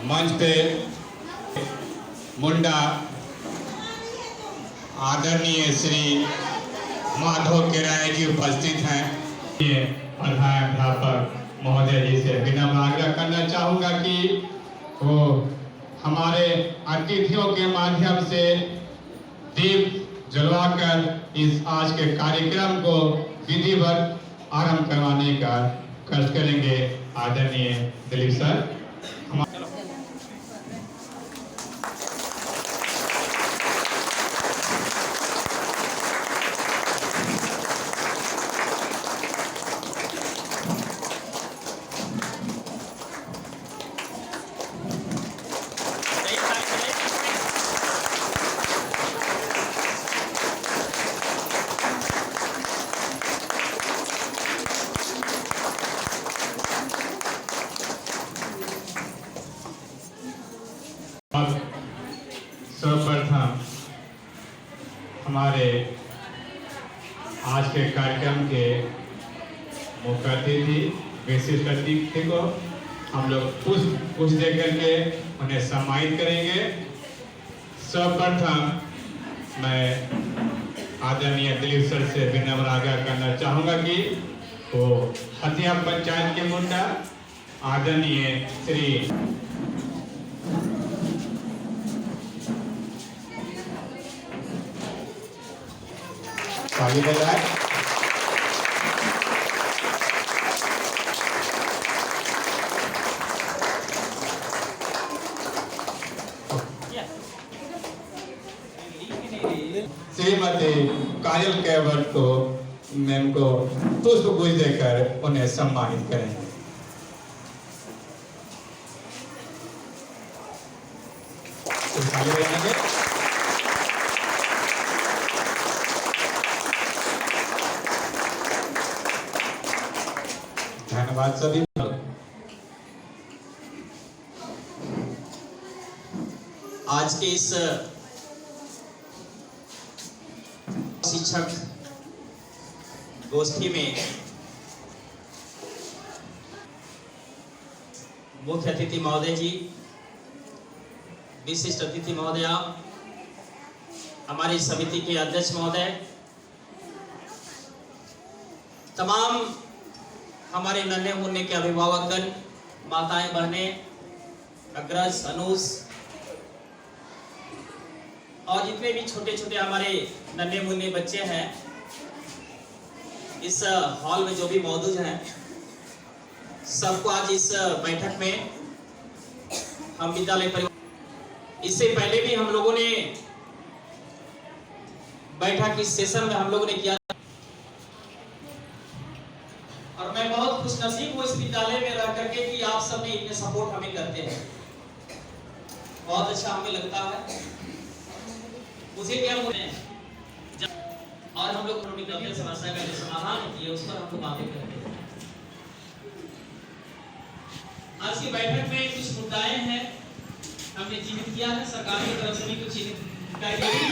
मंच पे मुंडा आदरणीय श्री माधव किराए जी उपस्थित हैं। ये अध्यापक महोदय जी से विनम्र आग्रह करना चाहूँगा कि वो हमारे अतिथियों के माध्यम से दीप जलवाकर इस आज के कार्यक्रम को विधिवत आरंभ करवाने का कष्ट करेंगे। आदरणीय दिलीप सर। सर्वप्रथम हमारे आज के कार्यक्रम के मुख्य अतिथि विशिष्ट अतिथि को हम लोग पुष्प दे करके उन्हें सम्मानित करेंगे। सर्वप्रथम मैं आदरणीय दिलीप सर से विनम्र आग्रह करना चाहूँगा कि वो हथिया पंचायत के मुंडा आदरणीय श्री श्रीमती काजल कैवर्ट को मैम को पुष्प देकर उन्हें सम्मानित करेंगे। धन्यवाद सभी। आज के इस शिक्षक गोष्ठी में मुख्य अतिथि महोदय जी, विशिष्ट अतिथि महोदया, हमारी समिति के अध्यक्ष महोदय, तमाम हमारे नन्हे मुन्ने के अभिभावकगण, माताएं बहनें, अग्रज अनुज और जितने भी छोटे छोटे हमारे नन्हे मुन्ने बच्चे हैं इस हॉल में जो भी मौजूद हैं, सबको आज इस बैठक में हम विद्यालय परिवार, इससे पहले भी हम लोगों ने बैठक इस सेशन में हम लोगों ने किया और मैं बहुत खुशनसीब हूँ इस विद्यालय में रह करके कि आप सब ने इतने सपोर्ट हमें करते हैं। बहुत अच्छा हमें लगता है। मुझे क्या बोले और हम लोग गंभीर समस्या का जो समाधान होती है उस पर हम लोग बातें करते हैं। आज की बैठक में कुछ मुद्दाएं हैं हमने चिन्हित किया है, सरकार की तरफ से भी कुछ चिन्हित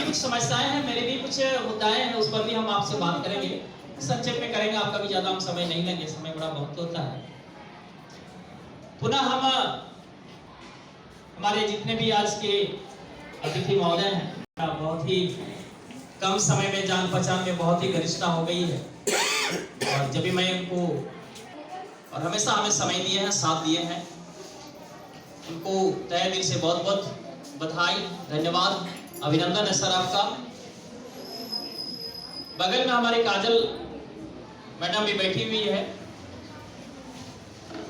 कुछ समस्याएं हैं, मेरे भी कुछ मुद्दाएं हैं, उस पर भी हम आपसे बात करेंगे। संक्षेप में करेंगे, आपका भी ज्यादा हम समय नहीं लेंगे, समय बड़ा बहुत होता है। पुनः हम हमारे जितने भी आज के अतिथि महोदय हैं, बहुत ही कम समय में जान पहचान में बहुत ही घनिष्ठता हो गई है और जब भी मैं उनको और हमेशा हमें समय दिए हैं, साथ दिए हैं, उनको तहे दिल से बहुत बहुत बधाई, धन्यवाद, अभिनंदन है सर आपका। बगल में हमारे काजल मैडम भी बैठी हुई है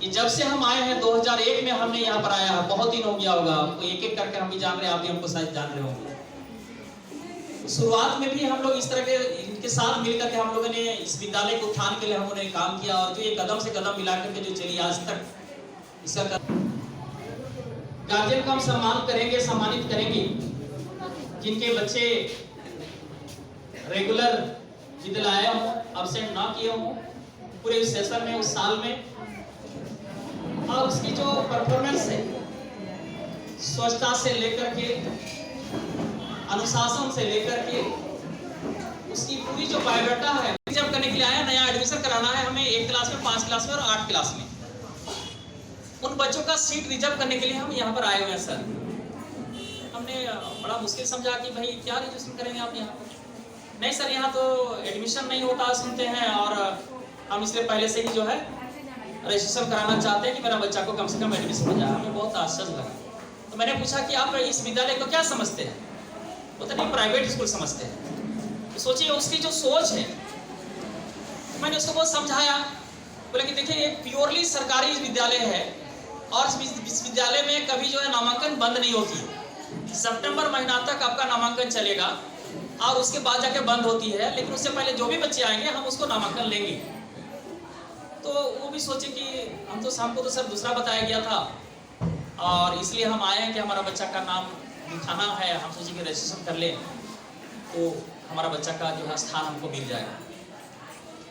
कि जब से हम आए हैं 2001 में हमने यहाँ पर आया है, बहुत दिन हो गया होगा आपको, एक एक करके हम भी जान रहे हैं, आप भी हमको शायद जान रहे होंगे। शुरुआत में भी हम लोग इस तरह के इनके साथ मिलकर के हम लोगों ने इस विद्यालय के उत्थान के लिए हम लोगों ने काम किया और जो ये कदम से कदम मिला करके जो चली आज तक, इसका गार्जियन का हम सम्मान करेंगे, सम्मानित करेंगे जिनके बच्चे रेगुलर विद्यालय आए हों, अब्सेंट ना किए हों पूरे इस सेशन में, उस साल में, और उसकी जो परफॉर्मेंस है स्वच्छता से लेकर के अनुशासन से लेकर के उसकी पूरी जो बायोडाटा है जब करने के लिए आया, नया एडमिशन कराना है हमें 1 क्लास में, 5 क्लास में और 8 क्लास में। उन बच्चों का सीट रिजर्व करने के लिए हम यहाँ पर आए हुए हैं सर। हमने बड़ा मुश्किल समझा कि भाई क्या रजिस्ट्रेशन करेंगे आप यहाँ पर? नहीं सर, यहाँ तो एडमिशन नहीं होता सुनते हैं, और हम इसलिए पहले से ही जो है रजिस्ट्रेशन कराना चाहते हैं कि मेरा बच्चा को कम से कम एडमिशन हो जाए। हमें बहुत आश्चर्य लगा। तो मैंने पूछा कि आप इस विद्यालय को क्या समझते हैं? वो तो नहीं, प्राइवेट स्कूल समझते हैं। तो सोचिए उसकी जो सोच है, मैंने उसको बहुत समझाया। बोले कि देखिए एक प्योरली सरकारी विद्यालय है, और इस विद्यालय में कभी जो है नामांकन बंद नहीं होती है। सितंबर महीना तक आपका नामांकन चलेगा और उसके बाद जाके बंद होती है, लेकिन उससे पहले जो भी बच्चे आएंगे हम उसको नामांकन लेंगे। तो वो भी सोचे कि हम तो शाम को तो सर दूसरा बताया गया था, और इसलिए हम आए हैं कि हमारा बच्चा का नाम लिखाना है। हम सोचे कि रजिस्ट्रेशन कर लें तो हमारा बच्चा का जो है स्थान हमको मिल जाएगा।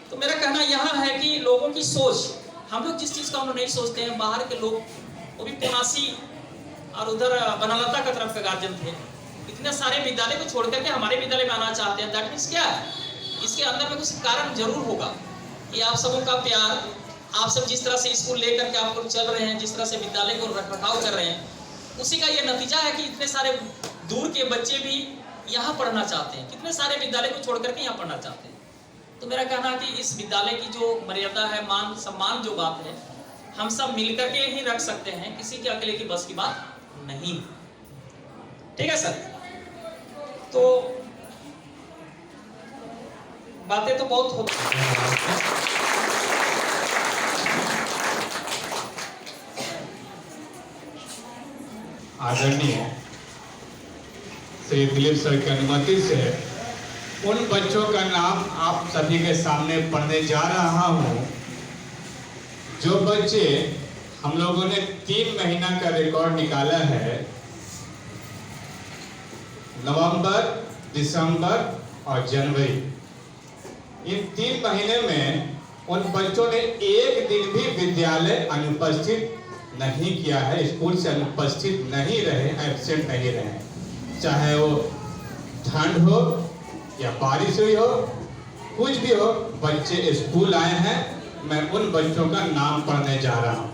तो मेरा कहना यहाँ है कि लोगों की सोच, हम लोग जिस चीज़ का हम लोग नहीं सोचते हैं, बाहर के लोग, वो भी पुनासी और उधर बनालता का तरफ के गार्जियन थे, इतने सारे विद्यालय को छोड़ करके हमारे विद्यालय में आना चाहते हैं। दैट मीन्स क्या है? इसके अंदर में कुछ कारण जरूर होगा कि आप सबों का प्यार, आप सब जिस तरह से स्कूल लेकर के आप लोग चल रहे हैं, जिस तरह से विद्यालय को रखरखाव कर रहे हैं, उसी का ये नतीजा है कि इतने सारे दूर के बच्चे भी यहाँ पढ़ना चाहते हैं, कितने सारे विद्यालय को छोड़ करके यहाँ पढ़ना चाहते हैं। तो मेरा कहना है कि इस विद्यालय की जो मर्यादा है, मान सम्मान जो बात है, हम सब मिलकर के ही रख सकते हैं, किसी के अकेले की बस की बात नहीं। ठीक है सर? तो बातें तो बहुत होती हैं। आदरणीय श्री दिलीप सर की अनुमति से उन बच्चों का नाम आप सभी के सामने पढ़ने जा रहा हूं, जो बच्चे हम लोगों ने 3 महीना का रिकॉर्ड निकाला है। नवंबर, दिसंबर और जनवरी, इन 3 महीने में उन बच्चों ने एक दिन भी विद्यालय अनुपस्थित नहीं किया है, स्कूल से अनुपस्थित नहीं रहे, एब्सेंट नहीं रहे। चाहे वो ठंड हो या बारिश हुई हो, कुछ भी हो, बच्चे स्कूल आए हैं। मैं उन बच्चों का नाम पढ़ने जा रहा हूं।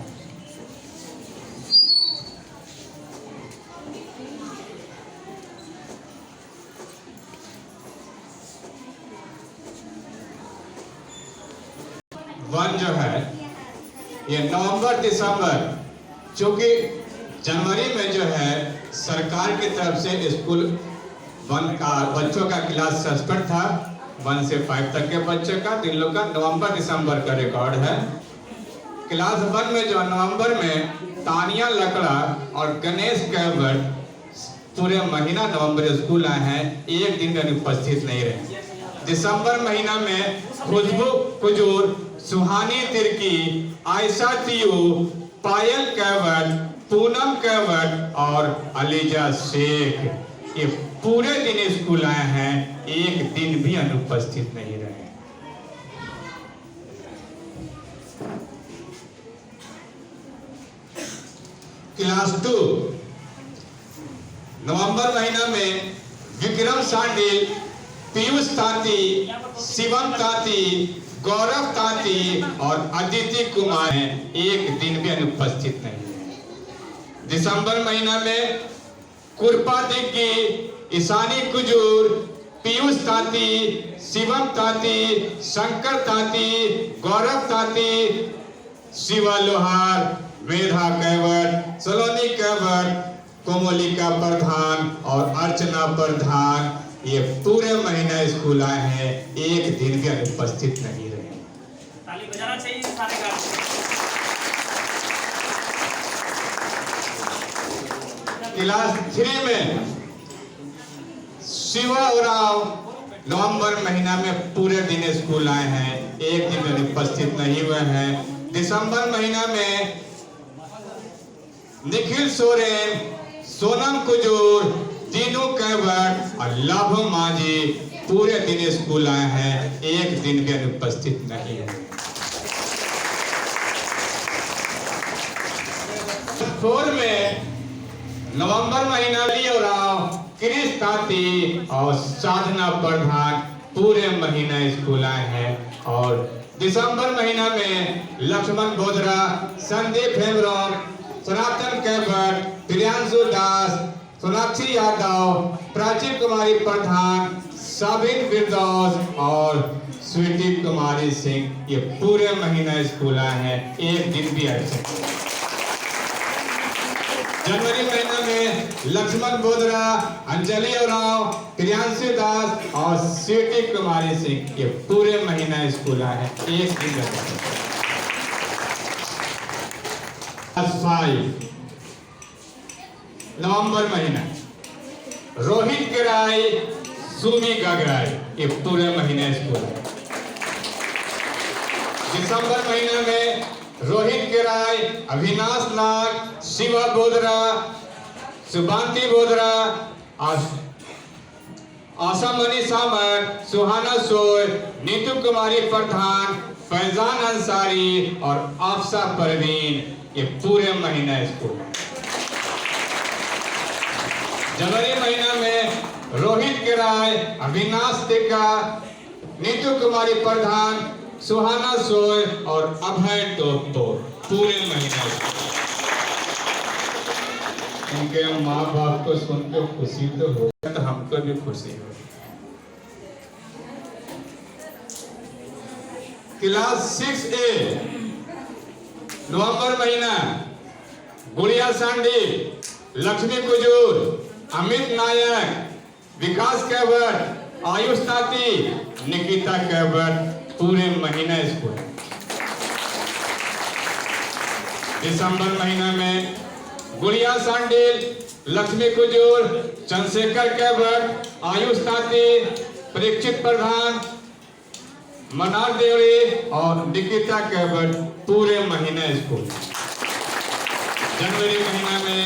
वन जो है ये नवंबर, दिसंबर, चूंकि जनवरी में जो है सरकार की तरफ से स्कूल 1 का बच्चों का क्लास सस्पेंड था, 1 से 5 तक के बच्चों का, इन लोग का नवंबर दिसंबर का रिकॉर्ड है। क्लास 1 में जो नवंबर में तानिया लकड़ा और गणेश कैवर्ट पूरे महीना नवंबर स्कूल आए हैं, एक दिन में उपस्थित नहीं रहे। दिसंबर महीना में खुशबू कुजूर, सुहानी तिर्की, आयशा तियो, पायल कैवर्ट, पूनम कैवर्ट और अलीजा शेख, ये पूरे दिन स्कूल आए हैं, एक दिन भी अनुपस्थित नहीं रहे। क्लास 2 नवंबर महीना में विक्रम सांडिल, पीयूष तांती, शिवम तांती, गौरव तांती और अदिति कुमार हैं, एक दिन भी अनुपस्थित नहीं है। दिसंबर महीना में कुरपा दिग्गी, ईशानी कुजूर, पीयूष तांती, शिवम तांती, शंकर तांती, गौरव तांती, शिवा लोहार, मेधा कैवर्ट, सलोनी कैवर्ट, कोमलिका प्रधान और अर्चना प्रधान, ये पूरे महीना स्कूल आए हैं, एक दिन भी अनुपस्थित नहीं रहे। ताली बजाना चाहिए सारे गार्जियन। क्लास 3 में शिवा उराव नवंबर महीना में पूरे दिन स्कूल आए हैं, एक दिन अनुपस्थित नहीं हुए हैं। दिसंबर महीना में निखिल सोरेन, सोनम कुजूर, तीनू कैवर्ट और लभ मांझी पूरे दिन स्कूल आए हैं, एक दिन भी अनुपस्थित नहीं है। 4 में नवंबर महीना लियो राव, क्रिश तांती और साधना प्रधान पूरे महीना स्कूल आए हैं और दिसंबर महीना में लक्ष्मण बोधरा, संदीप हेमब्रम, सनातन कैबट, प्रियांशु दास, सोनाक्षी यादव, प्राची कुमारी प्रधान, साबिन फिरदौस और स्वीटी कुमारी सिंह, ये पूरे महीना स्कूल आए हैं, एक दिन भी absent। जनवरी महीना में लक्ष्मण बोधरा, अंजलि ओरांव, प्रियांशु दास और स्वीटी कुमारी सिंह, ये पूरे महीना स्कूल आए हैं, एक दिन absent। 5 नवंबर महीना रोहित गिराई, सुमी गगराई, ये पूरे महीने स्कूल है। दिसंबर महीने में रोहित गिराई, अविनाश नाग, शिवा बोधरा, सुभांति बोधरा, आशा मनी सामर, सुहाना सोय, नीतू कुमारी प्रधान, फैजान अंसारी और आफसा परवीन, ये पूरे महीना स्कूल है। जनवरी महीना में रोहित गिराय, अविनाश टिक्का, नीतू कुमारी प्रधान, सुहाना सोय और अभय टोपो, पूरे महीना। इनके माँ बाप को सुनकर खुशी तो हो, तो हमको भी खुशी हो। क्लास 6A नवंबर महीना गुड़िया सांडी, लक्ष्मी कुजूर, अमित नायक, विकास कैबट, आयुष ताती, निकिता कैबट, पूरे महीना स्कूल। दिसंबर महीना में गुड़िया सांडिल, लक्ष्मी कुजूर, चंद्रशेखर कैबट, आयुष ताती, परीक्षित प्रधान, मनार देवड़ी और निकिता कैबट, पूरे महीना स्कूल। जनवरी महीना में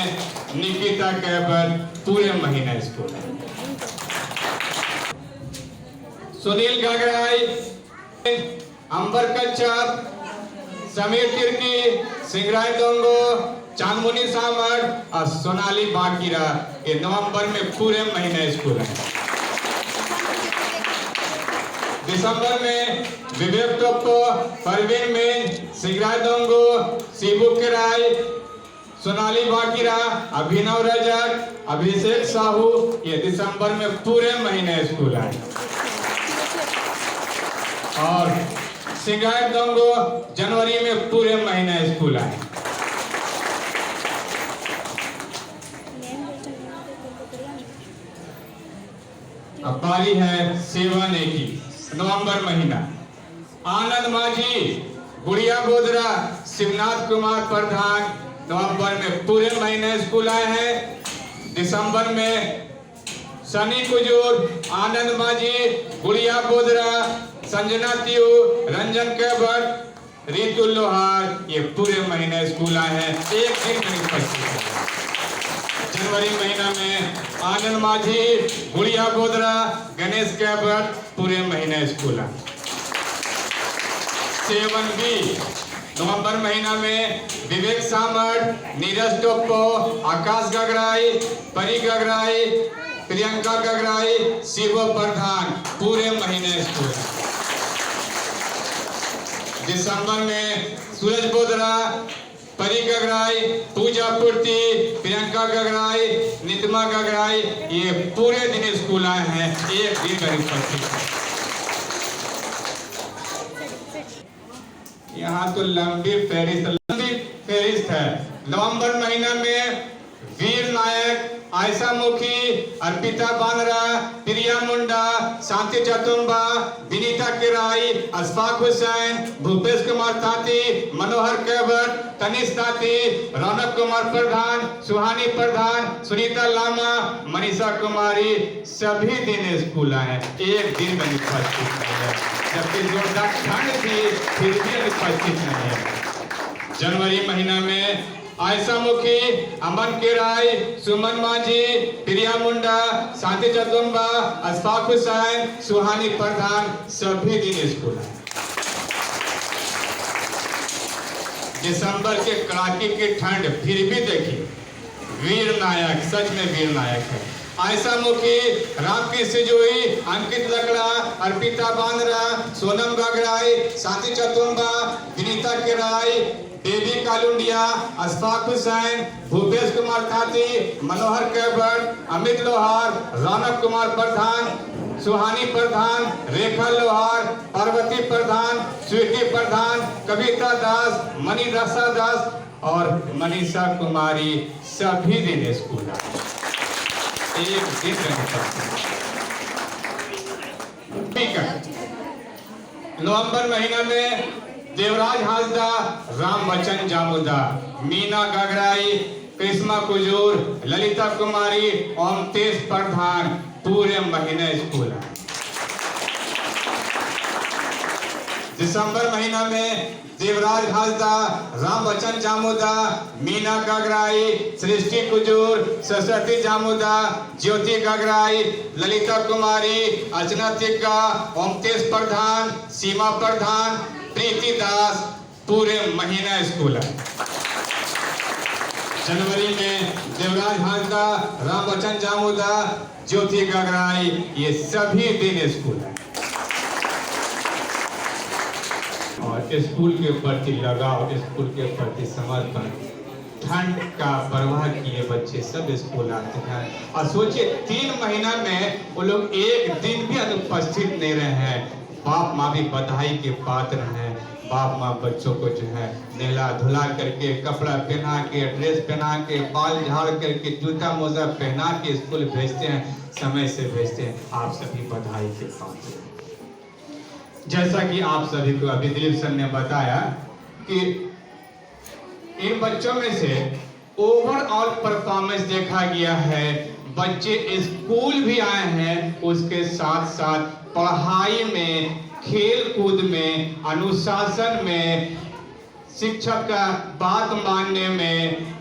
निकिता कैबट, पूरे महीना स्कूल। सुनील गगराई, अंबर कच्छप, समीर तिर्की, सिंगराय दोंगो, चांदमुनी सामर और सोनाली बाकीरा, ये नवंबर में पूरे महीने स्कूल है। दिसंबर में विवेक टोप्पो, परवीन मीन, सिंगराय दोंगो, शिबू किराय, सोनाली बाकीरा, अभिनव रजक, अभिषेक साहू, ये दिसंबर में पूरे महीने स्कूल आए। और सिंगार दोंगो जनवरी में पूरे महीने स्कूल आए। अब बारी है 7A की नवंबर महीना। आनंद माझी, गुड़िया बोधरा, शिवनाथ कुमार प्रधान, नवंबर में पूरे महीने स्कूल आए हैं। दिसंबर में सनी कुजूर, आनंद माझी, गुड़िया बोधरा, संजना तियू, रंजन कैबट, रितु लोहार, ये पूरे महीने स्कूल आए हैं, एक दिन नहीं उपस्थित। जनवरी महीना में आनंद माझी, गुड़िया बोधरा, गणेश कैबट, पूरे महीने स्कूल आए। 7B नवंबर महीना में विवेक सामर, नीरज टोप्पो, आकाश गगराई, परी गगराई, प्रियंका गगराई, शिव प्रधान, पूरे महीने स्कूल। दिसंबर में सूरज बोधरा, परी गगराई, पूजा पूर्ति, प्रियंका गगराई, नितिमा गगराई, ये पूरे दिन स्कूल आए हैं, एक दिन में उपस्थित। यहाँ तो लंबी फेरिस्त है। नवंबर महीना में वीर नायक, आयशा मुखी, अर्पिता बानरा, प्रिया मुंडा, शांति चतुम्बा, विनीता किराई, अशफाक हुसैन, भूपेश कुमार ताती, मनोहर कैबट, तनिष ताती, रौनक कुमार प्रधान, सुहानी प्रधान, सुनीता लामा, मनीषा कुमारी, सभी दिन स्कूल आए, एक दिन में उपस्थित नहीं है, जबकि जोरदार ठंड थी फिर भी उपस्थित नहीं है। जनवरी महीना में आयशा मुखी, अमन किराय, सुमन माझी, प्रिया मुंडा, शांति चतुम्बा, अशफाक हुसैन, सुहानी प्रधान, सभी दिन स्कूल है। दिसंबर के कड़ाके की ठंड फिर भी देखिए, वीर नायक, सच में वीर नायक है। आयशा मुखी, रामकृष्ण जोई, अंकित लकड़ा, अर्पिता बांद्रा, सोनम गगराई, शांति चतुम्बा, विनीता किराई, बेबी कालुंडिया, अशफाक हुसैन, भूपेश कुमार खाती, मनोहर कैबर्ट, अमित लोहार, रौनक कुमार प्रधान, सुहानी प्रधान, रेखा लोहार, पार्वती प्रधान, स्वीटी प्रधान, कविता दास, मणि रक्षा दास और मनीषा कुमारी सभी दिन स्कूल आए। एक दिन ठीक है। नवंबर महीना में देवराज हांसदा, राम बच्चन जामुदा, मीना गगराई, कृष्णा कुजूर, ललिता कुमारी, ओमतेज प्रधान पूरे महीने स्कूल आए। दिसंबर महीना में देवराज हांसदा, राम बच्चन जामुदा, मीना गगराई, सृष्टि कुजूर, सरस्वती जामुदा, ज्योति गगराई, ललिता कुमारी, अर्चना तिग्गा, ओमतेज प्रधान, सीमा प्रधान, प्रीति दास पूरे महीना स्कूल है। जनवरी में देवराज हांसदा, राम बच्चन जामुदा, ज्योति गगराई ये सभी दिन स्कूल है। और स्कूल के प्रति लगाव, स्कूल के प्रति समर्पण, ठंड का परवाह किए बच्चे सब स्कूल आते हैं। और सोचिए 3 महीना में वो लोग एक दिन भी अनुपस्थित नहीं रहे हैं। बाप माँ भी बधाई के पात्र हैं। बाप माँ बच्चों को जो है नहला धुला करके, कपड़ा पहना के, ड्रेस पहना के, बाल झाड़ करके, जूता मोजा पहना के स्कूल भेजते हैं, समय से भेजते हैं। आप सभी बधाई के पात्र हैं। जैसा कि आप सभी को अभी दिलीप सर ने बताया कि इन बच्चों में से ओवरऑल परफॉर्मेंस देखा गया है। बच्चे स्कूल भी आए हैं, उसके साथ साथ पढ़ाई में, खेल कूद में, अनुशासन में, शिक्षक का बात मानने में,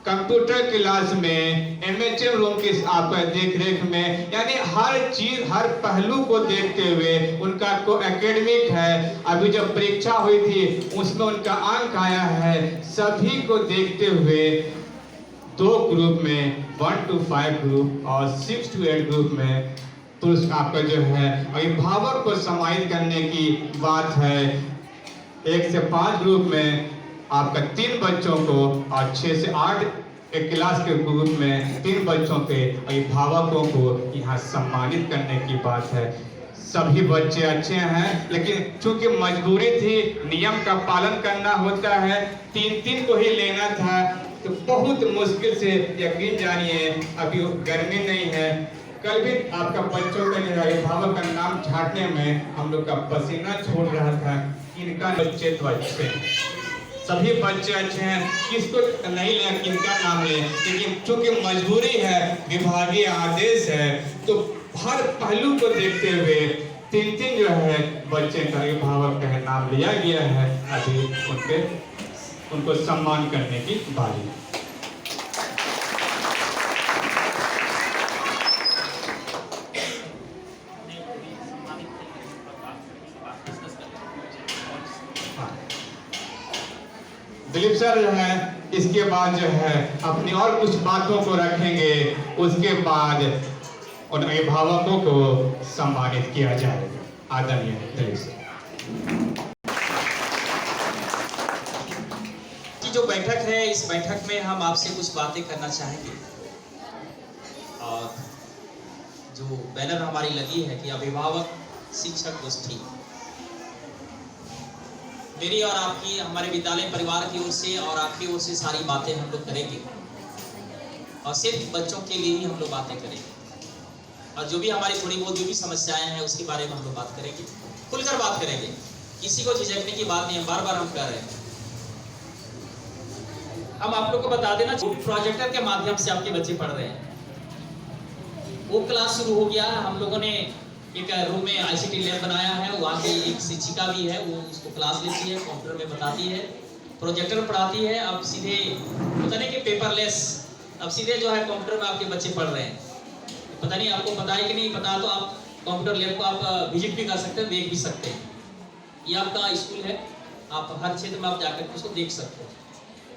कंप्यूटर क्लास में, एमएचएम रूम की आपका देख रेख में, यानी हर चीज, हर पहलू को देखते हुए उनका को एकेडमिक है। अभी जब परीक्षा हुई थी उसमें उनका अंक आया है। सभी को देखते हुए 2 ग्रुप में 1 to 5 ग्रुप और 6 to 8 ग्रुप में पुरस्कार आपका जो है अभिभावक को सम्मानित करने की बात है। 1 से 5 ग्रुप में आपका 3 बच्चों को और 6 से 8 एक क्लास के ग्रुप में 3 बच्चों के अभिभावकों को यहाँ सम्मानित करने की बात है। सभी बच्चे अच्छे हैं, लेकिन चूंकि मजबूरी थी, नियम का पालन करना होता है, 3 को ही लेना था, तो बहुत मुश्किल से, यकीन जानिए अभी गर्मी नहीं है, कल भी आपका बच्चों का जो अभिभावक का नाम छाटने में हम लोग का पसीना छोड़ रहा था। इनका बच्चे तो अच्छे हैं, सभी बच्चे अच्छे हैं, किसको नहीं ले, किनका नाम ले, लेकिन चूंकि मजबूरी है, विभागीय आदेश है, तो हर पहलू को देखते हुए 3 जो है बच्चे का अभिभावक का नाम लिया गया है। अभी उनको सम्मान करने की बारी है। दिलीप सर जो है इसके बाद जो है अपनी और कुछ बातों को रखेंगे, उसके बाद उन अभिभावकों को सम्मानित किया जाएगा। आदरणीय दिलीप सर की जो बैठक है, इस बैठक में हम आपसे कुछ बातें करना चाहेंगे। और जो बैनर हमारी लगी है कि अभिभावक शिक्षक गोष्ठी, मेरी और आपकी, हमारे विद्यालय परिवार की ओर से और आपकी ओर से सारी बातें हम लोग करेंगे, और सिर्फ बच्चों के लिए ही हम लोग बातें करेंगे। और जो भी हमारी थोड़ी बहुत जो भी समस्याएं हैं उसके बारे में हम लोग बात करेंगे, खुलकर बात करेंगे, किसी को झिझकने की बात नहीं है। बार बार हम कह रहे हैं, हम आप लोग को बता देना, प्रोजेक्टर के माध्यम से आपके बच्चे पढ़ रहे हैं, वो क्लास शुरू हो गया। हम लोगों ने एक रूम में आईसीटी लैब बनाया है, वहाँ की एक शिक्षिका भी है, वो उसको क्लास लेती है, कंप्यूटर में बताती है, प्रोजेक्टर पढ़ाती है। अब सीधे पता नहीं कि पेपरलेस, अब सीधे जो है कंप्यूटर में आपके बच्चे पढ़ रहे हैं। पता नहीं आपको पता है कि नहीं पता, तो आप कंप्यूटर लैब को आप विजिट भी कर सकते हैं, देख भी सकते हैं। ये आपका स्कूल है, आप हर क्षेत्र में आप जाकर उसको देख सकते हो।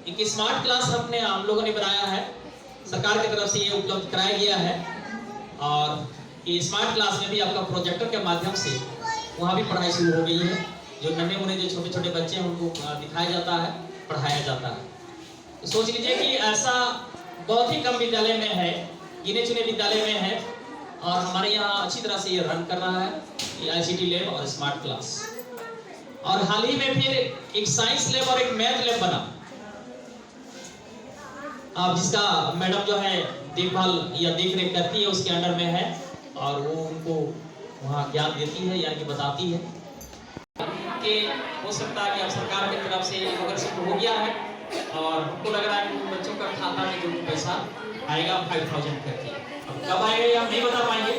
एक स्मार्ट क्लास हम लोगों ने बनाया है, सरकार की तरफ से ये उपलब्ध कराया गया है। और ये स्मार्ट क्लास में भी आपका प्रोजेक्टर के माध्यम से वहाँ भी पढ़ाई शुरू हो गई है। जो नन्हे मुन्ने जो छोटे छोटे बच्चे हैं उनको दिखाया जाता है, पढ़ाया जाता है। तो सोच लीजिए कि ऐसा बहुत ही कम विद्यालय में है, गिने चुने विद्यालय में है, और हमारे यहाँ अच्छी तरह से ये रन कर रहा है, ये ICT लैब और स्मार्ट क्लास। और हाल ही में फिर एक साइंस लैब और एक मैथ लैब बना, अब जिसका मैडम जो है देखभाल या देख रेख करती है उसके अंडर में है, और वो उनको वहाँ ज्ञान देती है, यानी कि बताती है कि हो सकता है कि अब सरकार की तरफ से स्कॉलरशिप हो गया है, और हमको लग रहा है कि उन बच्चों का खाता में जो पैसा आएगा 5000 करके। अब कब आएगा ये हम नहीं बता पाएंगे,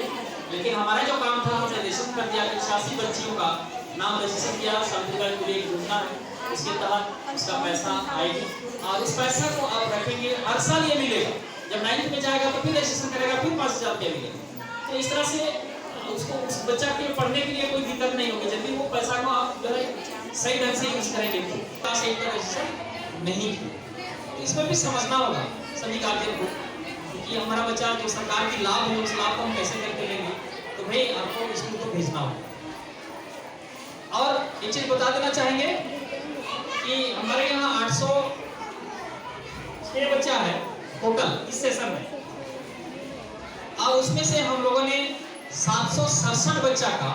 लेकिन हमारा जो काम था हमने रजिस्टर कर दिया कि 86 बच्चियों का नाम रजिस्टर किया। सर्टिफिकेट की एक योजना है, उसके तहत उसका पैसा आएगा, और इस पैसा को आप रखेंगे, हर साल ये मिलेगा। जब 9th में जाएगा तो फिर रजिस्ट्रेशन करेगा, फिर 5000 रुपया मिलेगा। तो इस तरह से उसको उस बच्चा के पढ़ने के लिए कोई दिक्कत नहीं होगी, जब भी वो पैसा को आप जो है सही ढंग से यूज करेंगे तो सही रजिस्टर नहीं। तो इसमें भी समझना होगा सभी गार्जियन को कि हमारा बच्चा जो सरकार की लाभ है उस लाभ को हम कैसे करके लेंगे। तो भाई आपको स्कूल को भेजना होगा। और एक चीज बता देना चाहेंगे कि हमारे यहाँ 806 बच्चा है टोटल इस सेशन में, और उसमें से हम लोगों ने 767 बच्चा का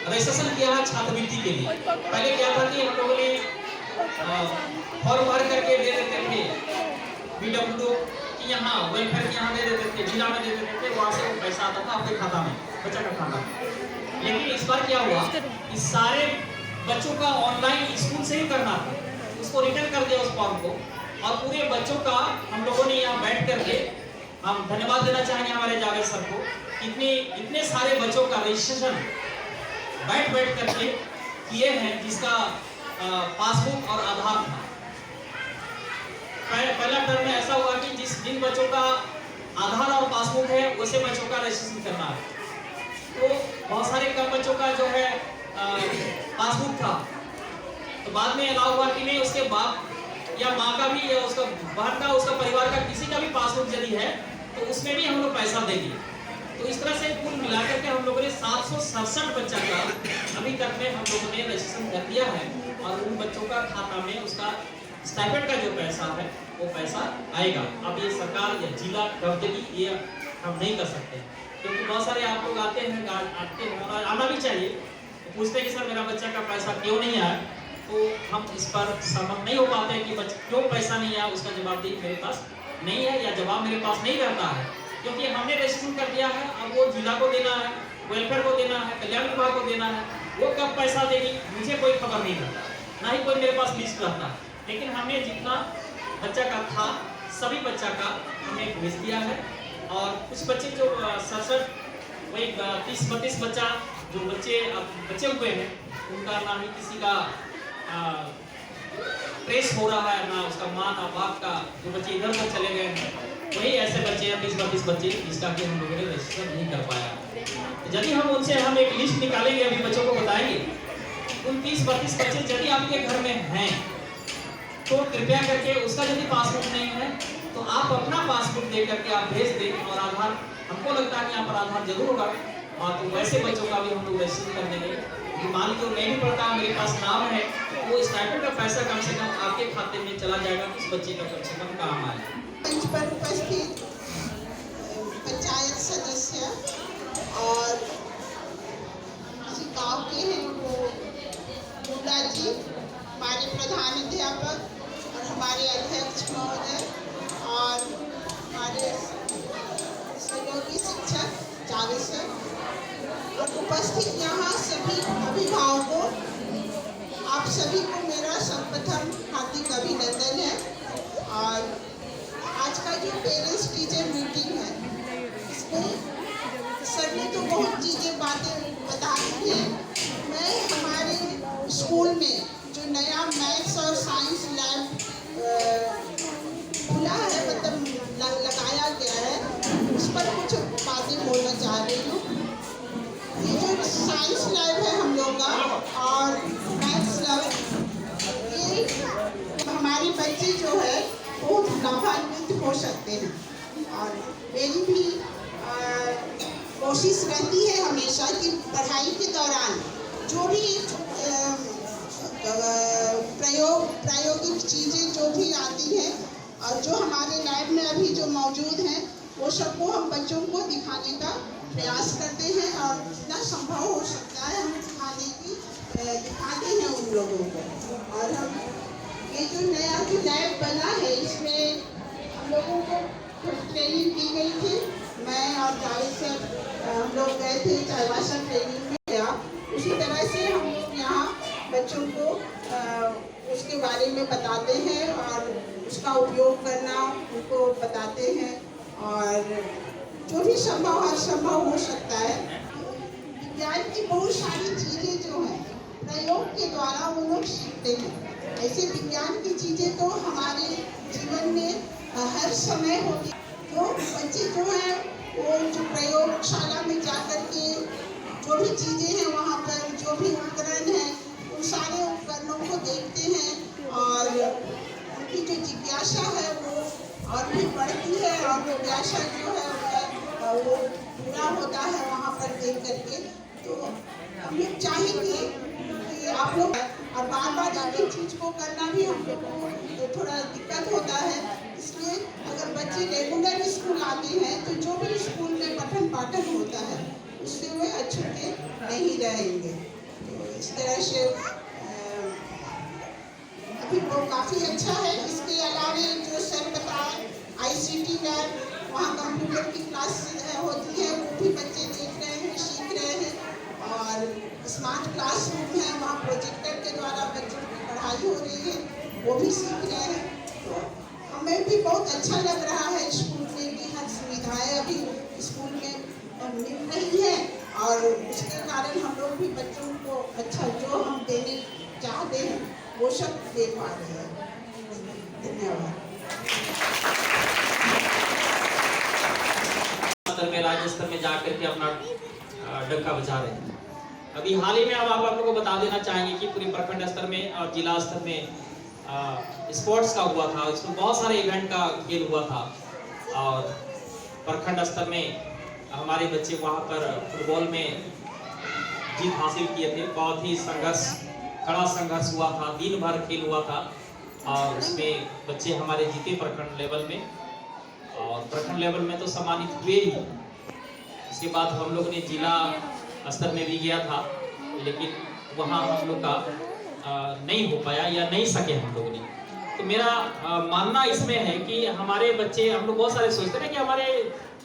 रजिस्ट्रेशन किया है छात्रवृत्ति के लिए। पहले क्या था कि हम लोगों ने फॉर्म भर करके दे देते थे BWO कि यहाँ वेलफेयर के यहाँ दे देते थे, जिला में दे देते थे, वहाँ से वो पैसा आता था आपके खाता में, बच्चा का खाता में। लेकिन इस बार क्या हुआ, इस सारे बच्चों का ऑनलाइन स्कूल से ही करना था, उसको रिटर्न कर दिया उस फॉर्म को, और पूरे बच्चों का हम लोगों ने यहाँ बैठ करके, हम धन्यवाद देना चाहेंगे हमारे जावेद सर को, इतने सारे बच्चों का रजिस्ट्रेशन बैठ करके किए हैं, जिसका पासबुक और आधार था। पहला टर्म में ऐसा हुआ कि जिन बच्चों का आधार और पासबुक है उसे बच्चों का रजिस्ट्रेशन करना है। तो बहुत सारे कम बच्चों का जो है पासबुक था, तो बाद में अलाउ हुआ कि नहीं उसके बाप या माँ का भी या उसका बहन का, उसका परिवार का किसी का भी पासबुक यदि है तो उसमें भी हम लोग पैसा देंगे। तो इस तरह से कुल मिलाकर के हम लोगों ने 767 बच्चा का अभी तक में हम लोगों ने रजिस्ट्रेशन कर दिया है, और उन बच्चों का खाता में उसका स्टाइपेंड का जो पैसा है वो पैसा आएगा। अब ये सरकार या जिला कब देगी ये हम नहीं कर सकते, क्योंकि बहुत सारे आप लोग आते हैं और आना भी चाहिए, पूछते हैं कि सर मेरा बच्चा का पैसा क्यों नहीं आया, तो हम इस पर सहमत नहीं हो पाते हैं कि क्यों पैसा नहीं आया, उसका जवाबदेही मेरे पास नहीं है या जवाब मेरे पास नहीं रहता है, क्योंकि हमने रजिस्ट्रेशन कर दिया है। अब वो जिला को देना है, वेलफेयर को देना है, कल्याण विभाग को देना है, वो कब पैसा देगी मुझे कोई खबर नहीं रहता, ना ही कोई मेरे पास लिस्ट रहता है। लेकिन हमने जितना बच्चा का था सभी बच्चा का हमने भेज दिया है, और कुछ बच्चे जो 67 वही 30-32 बच्चा जो बच्चे हुए हैं उनका ना ही किसी का ट्रेस हो रहा है, ना उसका माँ ना बाप का, जो बच्चे इधर उधर चले गए हैं वही ऐसे बच्चे हैं 30-32 बच्चे जिसका कि हम लोगों ने रजिस्टर नहीं कर पाया। यदि हम उनसे हम एक लिस्ट निकालेंगे, अभी बच्चों को बताएंगे, उन 30-32 बच्चे यदि आपके घर में हैं तो कृपया करके उसका यदि पासबुक नहीं है तो आप अपना पासबुक दे करके आप भेज दें, और आधार हमको लगता है कि यहाँ पर आधार जरूर होगा, और तो वैसे बच्चों का भी हम लोग रजिस्टर कर देंगे। मान लीजिए नहीं भी पड़ता मेरे पास नाम है, वो स्टाइपेंड का पैसा कम से कम आपके खाते में चला जाएगा, इस बच्चे का कम से कम काम आए। मंच पर उपस्थित पंचायत सदस्य और किसी गाँव के हैं वो मुला जी, हमारे प्रधान अध्यापक और हमारे अध्यक्ष महोदय और हमारे सहयोगी शिक्षक जावेद सर, और उपस्थित यहाँ सभी अभिभावकों, आप सभी को मेरा सर्वप्रथम हार्दिक अभिनंदन है। और आज का जो पेरेंट्स टीचर मीटिंग है इसमें सर ने तो बहुत चीज़ें बातें बता दी हैं। मैं हमारे स्कूल में जो नया मैथ्स और साइंस लैब खुला है, मतलब लगाया गया है, उस पर कुछ बातें बोलना चाह रही हूँ। ये जो साइंस लैब है हम लोग का और मैथ्स लैब, ये हमारे बच्चे जो और मेरी भी कोशिश रहती है हमेशा कि पढ़ाई के दौरान जो भी प्रायोगिक चीज़ें जो भी आती हैं और जो हमारे लैब में अभी जो मौजूद हैं वो सबको हम बच्चों को दिखाने का प्रयास करते हैं और जितना संभव हो सकता है हम दिखाते हैं उन लोगों को। और हम ये जो नया जो लैब बना है इसमें हम लोगों को ट्रेनिंग दी गई थी। मैं और जावेद सर हम लोग गए थे चाईबासा ट्रेनिंग में गया। उसी तरह से हम लोग यहाँ बच्चों को उसके बारे में बताते हैं और उसका उपयोग करना उनको बताते हैं और जो भी संभव हर संभव हो सकता है। विज्ञान की बहुत सारी चीज़ें जो हैं प्रयोग के द्वारा वो लोग सीखते हैं। ऐसे विज्ञान की चीज़ें तो हमारे जीवन में हर समय होती। जो बच्चे जो हैं वो जो प्रयोगशाला में जाकर के जो भी चीज़ें हैं वहाँ पर जो भी उपकरण हैं उन सारे उपकरणों को देखते हैं और उनकी जो जिज्ञासा है वो और भी बढ़ती है और जिज्ञासा जो है उनका वो पूरा होता है वहाँ पर देख करके। तो हम लोग चाहेंगे कि आप लोग और बार बार एक ही चीज़ को करना भी हम लोग को तो थोड़ा दिक्कत होता है। इसलिए अगर बच्चे रेगुलर स्कूल आते हैं तो जो भी स्कूल में पठन पाठन होता है उससे वे अछूते नहीं रहेंगे। तो इस तरह से अभी वो काफ़ी अच्छा है। इसके अलावा जो सर बताए ICT लैब वहाँ कंप्यूटर की क्लास होती है वो भी बच्चे देख रहे हैं सीख रहे हैं और स्मार्ट क्लासरूम है वहाँ प्रोजेक्टर के द्वारा बच्चों की पढ़ाई हो रही है वो भी सीख रहे हैं। तो हमें भी बहुत अच्छा लग रहा है स्कूल में कि हर सुविधाएं अभी स्कूल में मिल रही है और उसके कारण हम लोग भी बच्चों को अच्छा जो हम देने चाहते हैं वो सब दे पा रहे हैं। धन्यवाद। स्तर में राज्य स्तर में जाकर के अपना डंका बजा रहे हैं। अभी हाल ही में अब आप लोगों को बता देना चाहेंगे कि पूरे प्रखंड स्तर में और जिला स्तर में स्पोर्ट्स का हुआ था। इसमें बहुत सारे इवेंट का खेल हुआ था और प्रखंड स्तर में हमारे बच्चे वहाँ पर फुटबॉल में जीत हासिल किए थे। बहुत ही कड़ा संघर्ष हुआ था, दिन भर खेल हुआ था और उसमें बच्चे हमारे जीते प्रखंड लेवल में और प्रखंड लेवल में तो सम्मानित हुए ही। इसके बाद हम लोग ने जिला स्तर में भी गया था लेकिन वहाँ हम लोग का नहीं हो पाया या नहीं सके हम लोग ने। तो मेरा मानना इसमें है कि हमारे बच्चे हम लोग बहुत सारे सोचते हैं कि हमारे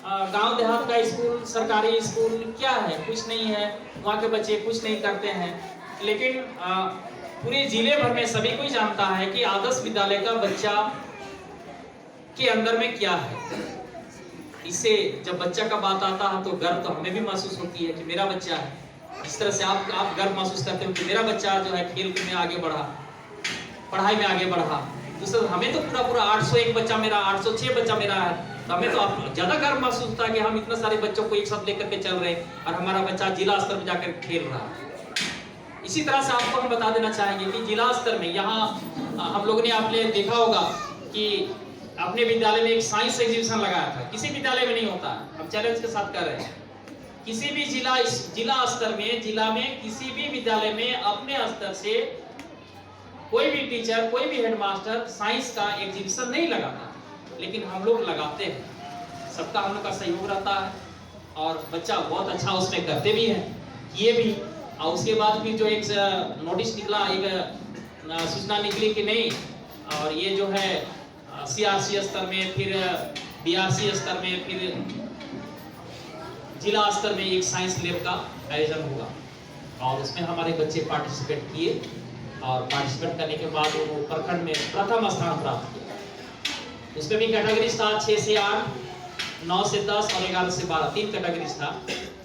गांव देहात का स्कूल सरकारी स्कूल क्या है, कुछ नहीं है, वहाँ के बच्चे कुछ नहीं करते हैं। लेकिन पूरे जिले भर में सभी कोई जानता है कि आदर्श विद्यालय का बच्चा के अंदर में क्या है। इससे जब बच्चा का बात आता है तो गर्व तो हमें भी महसूस होती है कि मेरा बच्चा है। इस तरह से आप गर्व महसूस करते हो कि मेरा बच्चा जो है खेल में आगे बढ़ा, पढ़ाई में आगे बढ़ा। दूसरा हमें तो पूरा 801 बच्चा मेरा, 806 बच्चा मेरा है, तो हमें तो ज्यादा गर्व महसूस होता है कि हम इतने सारे बच्चों को एक साथ लेकर के चल रहे हैं और हमारा बच्चा जिला स्तर में जाकर खेल रहा है। इसी तरह से आपको हम बता देना चाहेंगे कि जिला स्तर में यहाँ हम लोगों ने आपने देखा होगा कि अपने विद्यालय में एक साइंस एग्जीबिशन लगाया था। किसी विद्यालय में नहीं होता है, हम चैलेंज के साथ कर रहे हैं। किसी भी जिला स्तर में, जिला में किसी भी विद्यालय में अपने स्तर से कोई भी टीचर, कोई भी हेडमास्टर साइंस का एग्जीबिशन नहीं लगाता, लेकिन हम लोग लगाते हैं। सबका हम लोग का सहयोग रहता है और बच्चा बहुत अच्छा उसमें करते भी हैं, किए भी। और उसके बाद फिर जो एक नोटिस निकला, एक सूचना निकली कि नहीं, और ये जो है CRC स्तर में, फिर BRC स्तर में, फिर जिला स्तर में एक साइंस लैब का आयोजन हुआ और उसमें हमारे बच्चे पार्टिसिपेट किए और पार्टिसिपेट करने के बाद वो प्रखंड में प्रथम स्थान प्राप्त किया। उसमें भी कैटेगरीज था 6 से 8, 9 से 10 और 11 से 12, 3 कैटेगरीज था।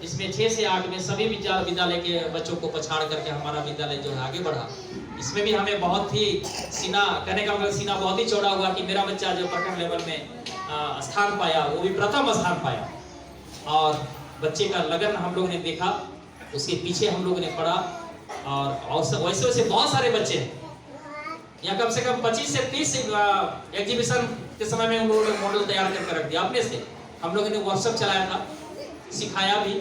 इसमें 6 से 8 में सभी विद्यालय के बच्चों को पछाड़ करके हमारा विद्यालय जो है आगे बढ़ा। इसमें भी हमें बहुत ही सीना, कहने का मतलब सीना बहुत ही चौड़ा हुआ कि मेरा बच्चा जो प्रखंड लेवल में स्थान पाया, वो भी प्रथम स्थान पाया। और बच्चे का लगन हम लोगों ने देखा, उसके पीछे हम लोगों ने पढ़ा और वैसे वैसे बहुत सारे बच्चे हैं। यहाँ कम से कम 25 से 30 एग्जीबिशन के समय में उन लोगों ने मॉडल तैयार करके रख दिया अपने से। हम लोगों ने वर्कशॉप चलाया था, सिखाया भी,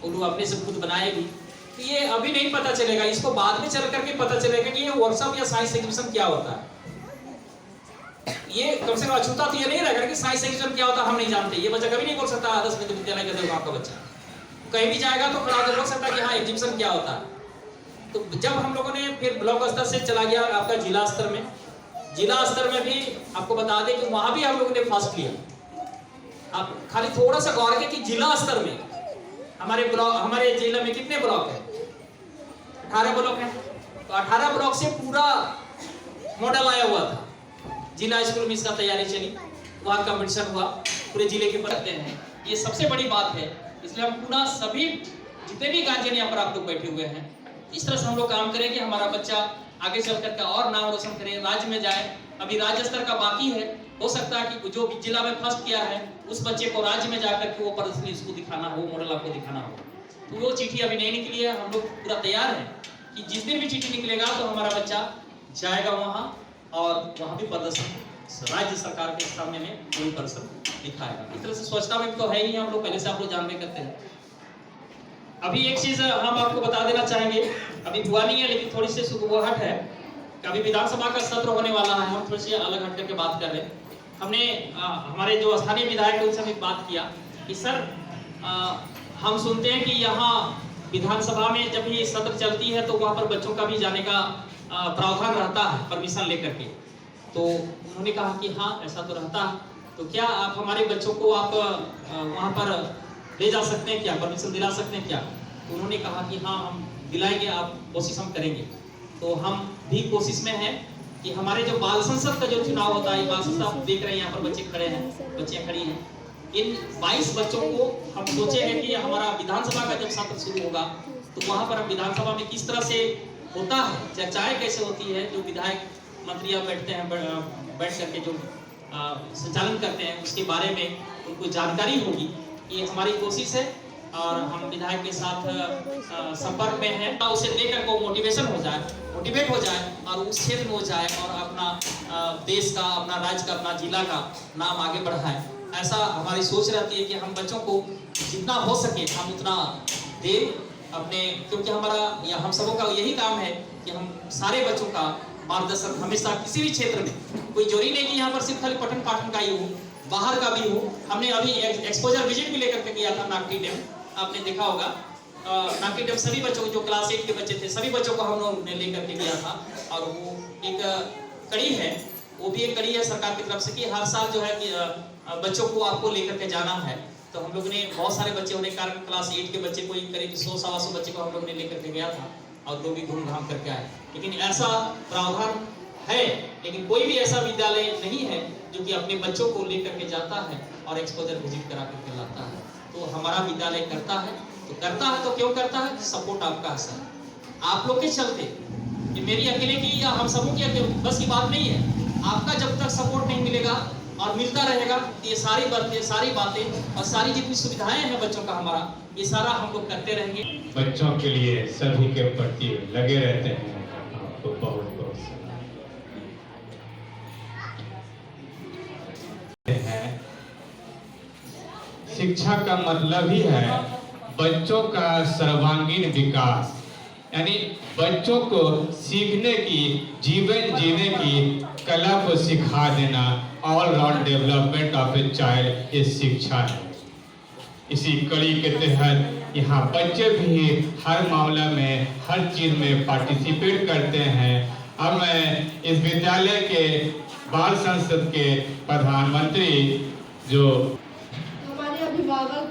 उन्होंने अपने से खुद बनाए भी। तो ये अभी नहीं पता चलेगा, इसको बाद में चल करके पता चलेगा कि ये वर्कशॉप या साइंस एग्जीबिशन क्या होता है। ये कम से कम अछूता तो ये नहीं रहेगा कि साइंस एग्जीबिशन क्या होता है हम नहीं जानते। ये बच्चा कभी नहीं बोल सकता आदर्श मध्य विद्यालय का देवगांव का बच्चा कहीं भी जाएगा तो खड़ा होकर बोल सकता है कि हाँ एग्जीबिशन क्या होता है। तो जब हम लोगों ने फिर ब्लॉक स्तर से चला गया आपका जिला स्तर में, जिला स्तर में भी आपको बता दें कि वहां भी हम लोगों ने फर्स्ट लिया। आप खाली थोड़ा सा गौर करें कि जिला स्तर में हमारे जिले में कितने ब्लॉक है? 18 ब्लॉक है। तो 18 ब्लॉक से पूरा मॉडल आया हुआ था। जिला स्कूल में इसका तैयारी चली, वहाँ कंपटीशन हुआ, पूरे जिले के पढ़ते हैं। ये सबसे बड़ी बात है, इसलिए हम पूरा सभी जितने भी गार्जियन यहाँ पर आप लोग बैठे हुए हैं, इस तरह से हम लोग काम करें कि हमारा बच्चा आगे चल करके और नाम रोशन करे, राज्य में जाए। अभी राज्य स्तर का बाकी है, हो सकता है कि जो जिला में फर्स्ट किया है उस बच्चे को राज्य में जाकर के वो प्रदर्शनी इसको दिखाना हो, मॉडल आपको दिखाना हो। तो वो चिट्ठी अभी नहीं निकली है, हम लोग पूरा तैयार हैं कि जिस दिन भी चिट्ठी निकलेगा तो हमारा बच्चा जाएगा वहाँ और वहाँ भी प्रदर्शन राज्य सरकार के सामने में कोई प्रदर्शन दिखाएगा। इस तरह से स्वच्छता में तो है ही, हम लोग पहले से आप लोग जानते करते हैं। अभी एक चीज हम आपको बता देना चाहेंगे, अभी हुआ नहीं है लेकिन थोड़ी सी शुरुआत है। अभी विधानसभा का सत्र होने वाला है, हम थोड़ी सी अलग हट करके बात कर रहे हैं। हमने हमारे जो स्थानीय विधायक है उनसे भी बात किया कि सर हम सुनते हैं कि यहाँ विधानसभा में जब ये सत्र चलती है तो वहाँ पर बच्चों का भी जाने का प्रावधान रहता है परमिशन लेकर के। तो उन्होंने कहा कि हाँ ऐसा तो रहता है, तो क्या आप हमारे बच्चों को आप वहाँ पर ले जा सकते हैं क्या, परमिशन दिला सकते हैं क्या? तो उन्होंने कहा कि हाँ हम दिलाएंगे, आप कोशिश हम करेंगे। तो हम भी कोशिश में हैं कि हमारे जो बाल संसद का जो चुनाव होता है, बाल संसद आप देख रहे हैं यहाँ पर बच्चे खड़े हैं, बच्चियाँ खड़ी हैं, इन 22 बच्चों को हम सोचे हैं कि हमारा विधानसभा का जब सत्र शुरू होगा तो वहाँ पर हम विधानसभा में किस तरह से होता है, चर्चाएं कैसे होती है, जो विधायक मंत्रियाँ बैठते हैं, बैठ करके जो संचालन करते हैं उसके बारे में उनको जानकारी होगी। ये हमारी कोशिश है और हम विधायक के साथ संपर्क में हैं, उसे देखकर को मोटिवेशन हो जाए, मोटिवेट हो जाए और उस क्षेत्र में हो जाए और अपना देश का, अपना राज्य का, अपना जिला का नाम आगे बढ़ाए। ऐसा हमारी सोच रहती है कि हम बच्चों को जितना हो सके हम उतना दें अपने, क्योंकि हमारा या हम सबों का यही काम है कि हम सारे बच्चों का मार्गदर्शन हमेशा किसी भी क्षेत्र में, कोई जरूरी नहीं कि यहाँ पर सिर्फ खाली पठन पाठन का ही हो, बाहर का भी हो। हमने अभी एक्सपोजर विजिट भी लेकर के गया था नागटी डैम, आपने देखा होगा। नागटी डैम सभी बच्चों को, जो क्लास 8 के बच्चे थे सभी बच्चों को हम लोगों ने लेकर के गया था। और वो एक कड़ी है, वो भी एक कड़ी है सरकार की तरफ से कि हर साल जो है कि बच्चों को आपको लेकर के जाना है। तो हम लोग ने बहुत सारे बच्चे होने के कारण क्लास 8 के बच्चे को करीब 100-125 बच्चे को हम लोग ने लेकर के गया था और लोग भी घूम घाम करके आए। लेकिन ऐसा प्रावधान है, लेकिन कोई भी ऐसा विद्यालय नहीं है जो कि अपने बच्चों को लेकर के जाता है और एक्सपोजर विजिट करा करके लाता है। तो हमारा विद्यालय करता है, तो क्यों करता है? सपोर्ट आपका है सर, आप लोग के चलते। ये मेरी अकेले की या हम सबों की बस की बात नहीं है। आपका जब तक सपोर्ट नहीं मिलेगा और मिलता रहेगा, ये सारी बातें और सारी जितनी सुविधाएं हैं बच्चों का, हमारा ये सारा हम लोग करते रहेंगे। बच्चों के लिए सभी के प्रति लगे रहते हैं, आपको बहुत बहुत शिक्षा का मतलब ही है बच्चों का सर्वांगीण विकास, यानी बच्चों को सीखने की, जीवन जीने की कला को सिखा देना। All round development of a child ये शिक्षा है। इसी कड़ी के तहत यहाँ बच्चे भी हर मामला में, हर चीज में पार्टिसिपेट करते हैं। अब मैं इस विद्यालय के बाल संसद के प्रधानमंत्री जो हमारे अभिभावक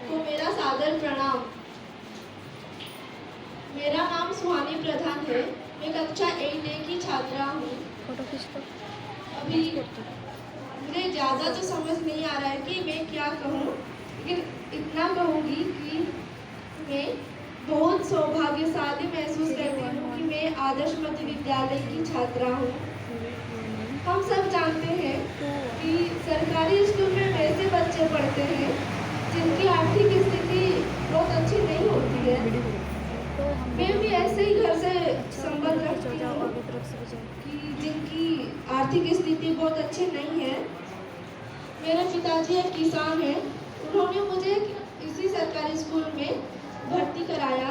को मेरा सादर प्रणाम। मेरा नाम सुहानी प्रधान है, मैं कक्षा 8A की छात्रा हूँ। अभी मुझे ज़्यादा तो समझ नहीं आ रहा है कि मैं क्या कहूँ, लेकिन इतना कहूँगी कि मैं बहुत सौभाग्यशाली महसूस करती हूँ कि मैं आदर्श मध्य विद्यालय की छात्रा हूँ। हम सब जानते हैं कि सरकारी स्कूल में वैसे बच्चे पढ़ते हैं जिनकी आर्थिक स्थिति बहुत अच्छी नहीं होती है। मैं भी ऐसे ही घर से संबंध रखती हूँ कि जिनकी आर्थिक स्थिति बहुत अच्छी नहीं है। मेरे पिताजी एक किसान हैं। उन्होंने मुझे इसी सरकारी स्कूल में भर्ती कराया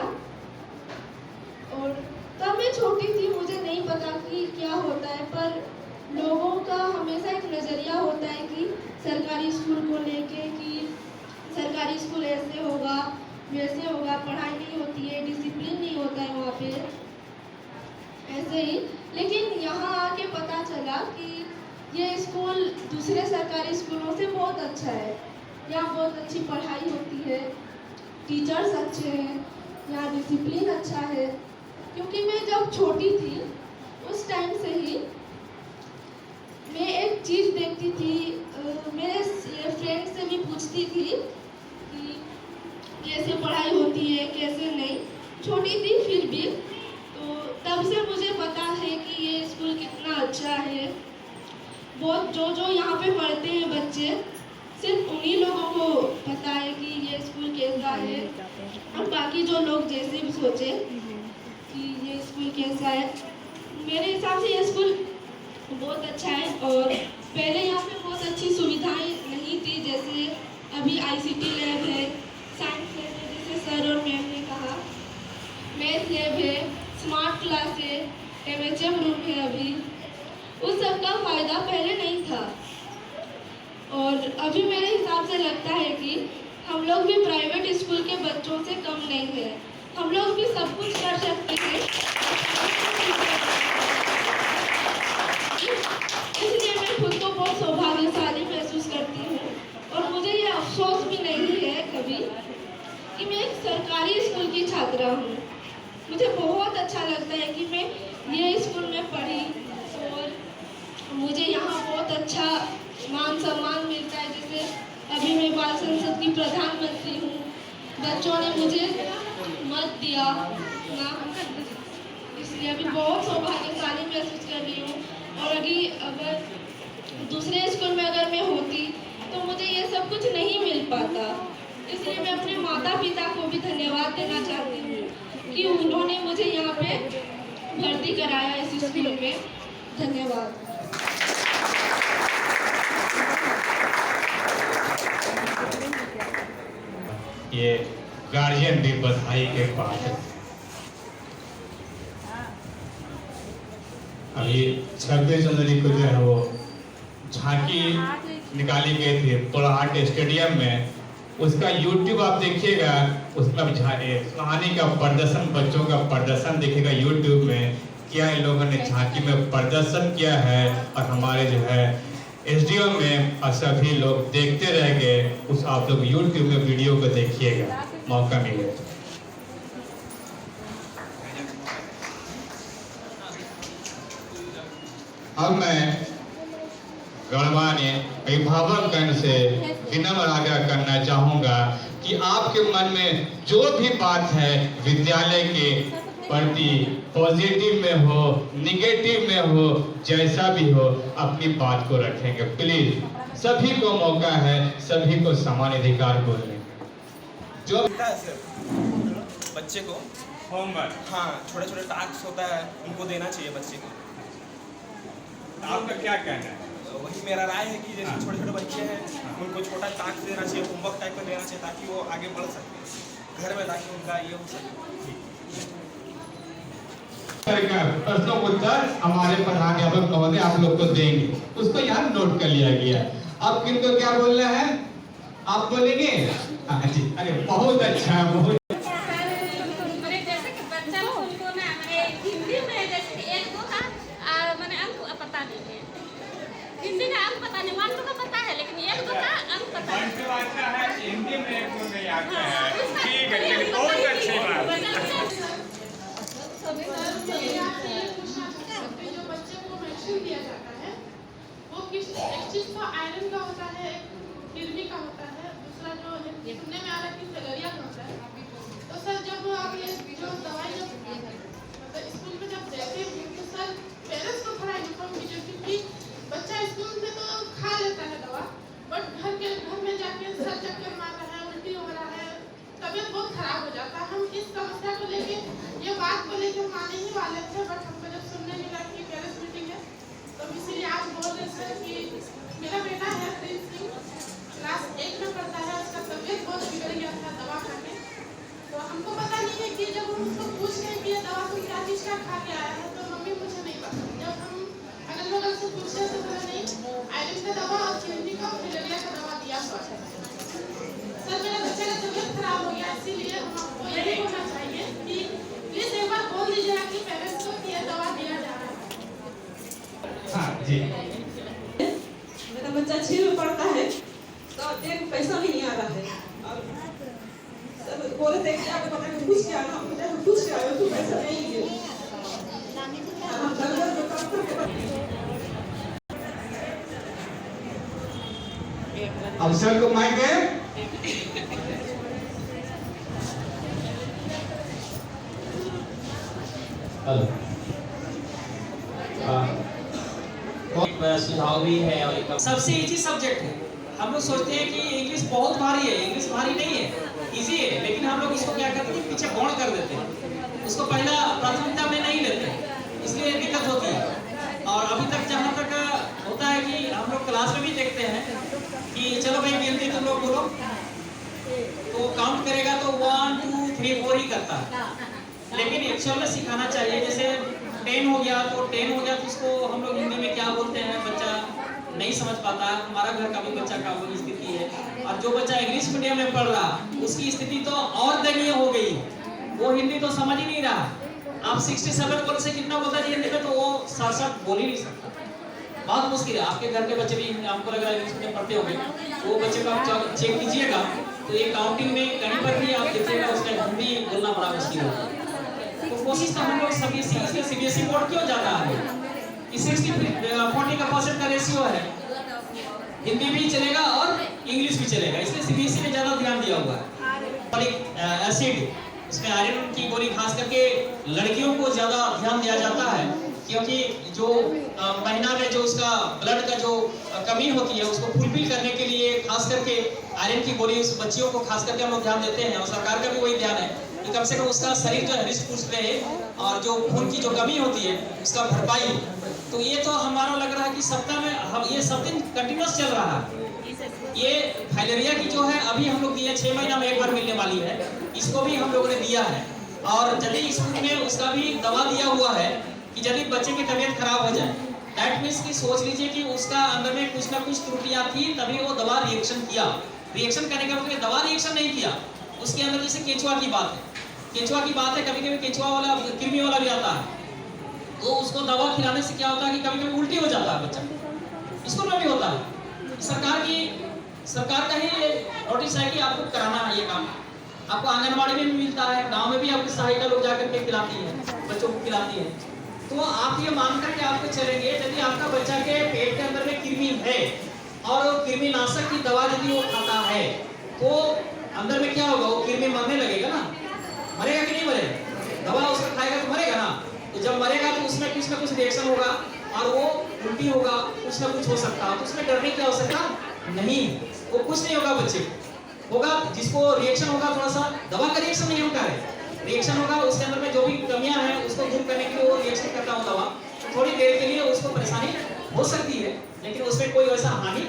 और तब मैं छोटी थी, मुझे नहीं पता कि क्या होता है, पर लोगों का हमेशा एक नज़रिया होता है कि सरकारी स्कूल को लेके कि सरकारी स्कूल ऐसे होगा वैसे होगा, पढ़ाई नहीं होती है, डिसिप्लिन नहीं होता है वहाँ पे, ऐसे ही। लेकिन यहाँ आके पता चला कि ये स्कूल दूसरे सरकारी स्कूलों से बहुत अच्छा है। यहाँ बहुत अच्छी पढ़ाई होती है, टीचर्स अच्छे हैं, यहाँ डिसिप्लिन अच्छा है। क्योंकि मैं जब छोटी थी उस टाइम से ही मैं एक चीज़ देखती थी, मेरे फ्रेंड से भी पूछती थी कि कैसे पढ़ाई होती है कैसे नहीं। छोटी थी फिर भी, तो तब से मुझे पता है कि ये स्कूल कितना अच्छा है। बहुत जो यहाँ पे पढ़ते हैं बच्चे, सिर्फ उन्हीं लोगों को पता है कि ये स्कूल कैसा है, और बाकी जो लोग जैसे भी सोचे कि ये स्कूल कैसा है, मेरे हिसाब से ये स्कूल बहुत अच्छा है। और पहले यहाँ पे बहुत अच्छी सुविधाएं नहीं थी, जैसे अभी ICT लैब है, साइंस लैब है, जैसे सर और मैम ने कहा, मैथ लैब है, स्मार्ट क्लास है, MHM रूम है। अभी उस सब का फ़ायदा पहले नहीं था, और अभी मेरे हिसाब से लगता है कि हम लोग भी प्राइवेट स्कूल के बच्चों से कम नहीं है, हम लोग भी सब कुछ कर सकते हैं। इसलिए मैं खुद को बहुत सौभाग्यशाली महसूस करती हूँ, और मुझे ये अफसोस भी नहीं है कभी कि मैं एक सरकारी स्कूल की छात्रा हूँ। मुझे बहुत अच्छा लगता है कि मैं ये स्कूल में पढ़ी, और मुझे यहाँ बहुत अच्छा मान सम्मान मिलता है। जैसे अभी मैं बाल संसद की प्रधानमंत्री हूँ, बच्चों ने मुझे मत दिया ना, इसलिए अभी बहुत सौभाग्यशाली महसूस कर रही हूँ। और अगर दूसरे स्कूल में अगर मैं होती तो मुझे ये सब कुछ नहीं मिल पाता। इसलिए मैं अपने माता पिता को भी धन्यवाद देना चाहती हूँ कि उन्होंने मुझे यहाँ पे भर्ती कराया इस स्कूल में। धन्यवाद। ये गार्जियन भी बधाई के पात्र। अभी 26 जनवरी को जो है वो झांकी निकाली गई थी पोलाहाट स्टेडियम में, उसका YouTube आप देखिएगा, उसमें कहानी का प्रदर्शन, बच्चों का प्रदर्शन देखिएगा YouTube में, क्या इन लोगों ने झांकी में प्रदर्शन किया है। और हमारे जो है SDO में और सभी लोग देखते रह गए। उस आप लोग YouTube में वीडियो को देखिएगा, मौका मिले। अब मैं गणमान्य अभिभावकगण से विनम्र आग्रह करना चाहूँगा कि आपके मन में जो भी बात है विद्यालय के प्रति, पॉजिटिव में हो निगेटिव में हो, जैसा भी हो, अपनी बात को रखेंगे। प्लीज सभी को मौका है, सभी को समान अधिकार बोलने का। जो बच्चे को होमवर्क, हाँ, छोटे छोटे टास्क होता है, उनको देना चाहिए बच्चे को। आपका क्या कहना है? वही मेरा राय है कि जैसे छोटे छोटे बच्चे हैं, उनको छोटा टास्क देना चाहिए, होमवर्क टाइप का देना चाहिए, ताकि वो आगे बढ़ सके घर में, ताकि उनका ये हो सके। प्रश्नों का उत्तर हमारे प्रधानाध्यापक महोदय आप लोग को देंगे, उसको यहाँ नोट कर लिया गया। अब किनको क्या बोलना है आप बोलेंगे? हाँ जी, अरे बहुत अच्छा, बहुत हिंदी का अंक पता नहीं, वन टू का पता है, लेकिन एक दो का अंक पता है। हिंदी में एक दो नहीं आता है। ठीक है, चलिए, बहुत अच्छी बात। जो बच्चे को वैक्सीन दिया जाता है वो किस एक चीज का आयरन का होता है, एक किडनी का होता है, दूसरा जो सुनने में आ रहा है कि सलेरिया का होता है। तो सर जब आप ये जो दवाई जब मतलब स्कूल में जब देते हैं तो सर पेरेंट्स को थोड़ा इन्फॉर्म कीजिए, क्योंकि बच्चा स्कूल में तो खा लेता है दवा, बट घर में जाके सर चक्कर मार रहा है, उल्टी हो रहा है, तबीयत बहुत खराब हो जाता है। हम इस समस्या को लेके, ये बात को लेके हम आने ही वाले थे, बट हमको जब सुनने मिला कि पेरेंट्स मीटिंग है तो इसीलिए आज बोल रहे सर कि मेरा बेटा है प्रिंस सिंह, एक पैसा नहीं आ रहा है। और सर बोले थे कि आपको पता है पूछ के आना, मुझे पूछ के आया तो पैसा नहीं है। हम घर में काम करके अफसर को माइक है। एक सुझाव भी है और एक सबसे इजी सब्जेक्ट है। हम लोग सोचते हैं कि इंग्लिश बहुत भारी है, इंग्लिश भारी नहीं है, इजी है, लेकिन हम लोग इसको क्या करते हैं, पीछे गौण कर देते हैं, उसको पहला प्राथमिकता में नहीं लेते, इसलिए दिक्कत होती है। और अभी तक जहाँ तक होता है कि हम लोग क्लास में भी देखते हैं कि चलो भाई गिनती तुम लोग बोलो, तो काउंट करेगा तो 1 2 3 4 ही करता है, लेकिन एक्चुअल में सिखाना चाहिए। जैसे 10 हो गया तो 10 हो गया तो उसको हम लोग हिंदी में क्या बोलते हैं, बच्चा नहीं समझ पाता। हमारा घर का भी बच्चा का वही स्थिति है, और जो बच्चा इंग्लिश मीडियम में पढ़ रहा उसकी स्थिति तो और दयनीय हो गई, वो हिंदी तो समझ ही नहीं रहा। आप 67 बोल से कितना बोलता है हिंदी में, तो वो 67 बोल ही नहीं सकता, बहुत मुश्किल है। आपके घर के बच्चे भी हमको लग रहा है इंग्लिश मीडियम पढ़ते होंगे, वो बच्चे को आप चेक कीजिएगा तो ये काउंटिंग में कहीं पर भी आप देखिएगा उसका हिंदी बोलना बड़ा मुश्किल होगा। तो कोशिश तो हम लोग सभी सीबीएसई बोर्ड क्यों जाता है कि 60-40% का रेशियो है, हिंदी भी चलेगा और इंग्लिश भी चलेगा, इसलिए सीबीएसई ने ज्यादा ध्यान दिया हुआ है। फॉलिक एसिड, इसमें आयरन की गोली खास करके लड़कियों को ज्यादा ध्यान दिया जाता है, क्योंकि जो महीना में जो उसका ब्लड का जो कमी होती है उसको फुलफिल करने के लिए खास करके आयरन की गोली उस बच्चियों को खास करके हम लोग ध्यान देते हैं, और सरकार का भी वही ध्यान है कि कम से कम उसका शरीर जो हृष्ट पुष्ट रहे और जो खून की जो कमी होती है उसका भरपाई। तो ये तो हमारा लग रहा है कि सप्ताह में हम ये सब दिन कंटिन्यूस चल रहा है। ये फाइलेरिया की जो है अभी हम लोग दिए 6 महीना में एक बार मिलने वाली है, इसको भी हम लोगों ने दिया है, और यदि स्कूल में उसका भी दवा दिया हुआ है कि यदि बच्चे की तबीयत खराब हो जाए, दैट मीन्स कि सोच लीजिए कि उसका अंदर में कुछ ना कुछ त्रुटियां थी तभी वो दवा रिएक्शन किया। रिएक्शन करने का मतलब दवा रिएक्शन नहीं किया, उसके अंदर जैसे केंचुआ की बात है, केंचुआ की बात है, कभी कभी केंचुआ वाला कृमि वाला भी आता है, तो उसको दवा खिलाने से क्या होता है कि कभी कभी उल्टी हो जाता है बच्चा, स्कूल में भी होता है। सरकार का ही नोटिस है कि आपको कराना है ये काम। आपको आंगनबाड़ी में भी मिलता है, गांव में भी आपकी सहायता लोग जाकर के खिलाती है, बच्चों को खिलाती है। तो आप ये मान करके आपको चलेंगे, यदि आपका बच्चा के पेट के अंदर में कृमि है और कृमिनाशक की दवा यदि वो खाता है तो अंदर में क्या होगा, वो कृमि मरने लगेगा ना, मरेगा कि नहीं मरेगा, दवा उसका खाएगा तो मरेगा ना। तो जब मरेगा तो उसमें कुछ ना कुछ रिएक्शन होगा और वो उल्टी होगा, कुछ ना कुछ हो सकता है, तो उसमें डरने की आवश्यकता नहीं, वो कुछ नहीं होगा बच्चे होगा। जिसको रिएक्शन होगा थोड़ा सा, दवा का रिएक्शन नहीं होता है, रिएक्शन होगा उसके अंदर में जो भी कमियां हैं उसको दूर करने के लिए वो रिएक्शन करता हो दवा, थोड़ी देर के लिए उसको परेशानी हो सकती है, लेकिन उसमें कोई वैसा हानि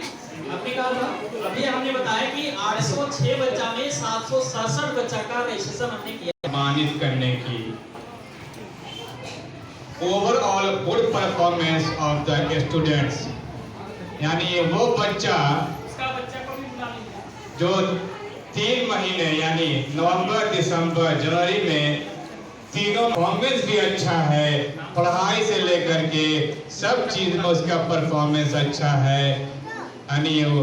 आपने कहा था। अभी हमने बताया कि 806 बच्चा में 767 बच्चा का रजिस्ट्रेशन हमने किया। सम्मानित करने की overall good performance of the students, यानी वो बच्चा को भी बुला लीजिए जो 3 महीने यानी नवंबर, दिसंबर, जनवरी में तीनों परफॉर्मेंस भी अच्छा है, पढ़ाई से लेकर के सब चीज में उसका परफॉर्मेंस अच्छा है। यानी वो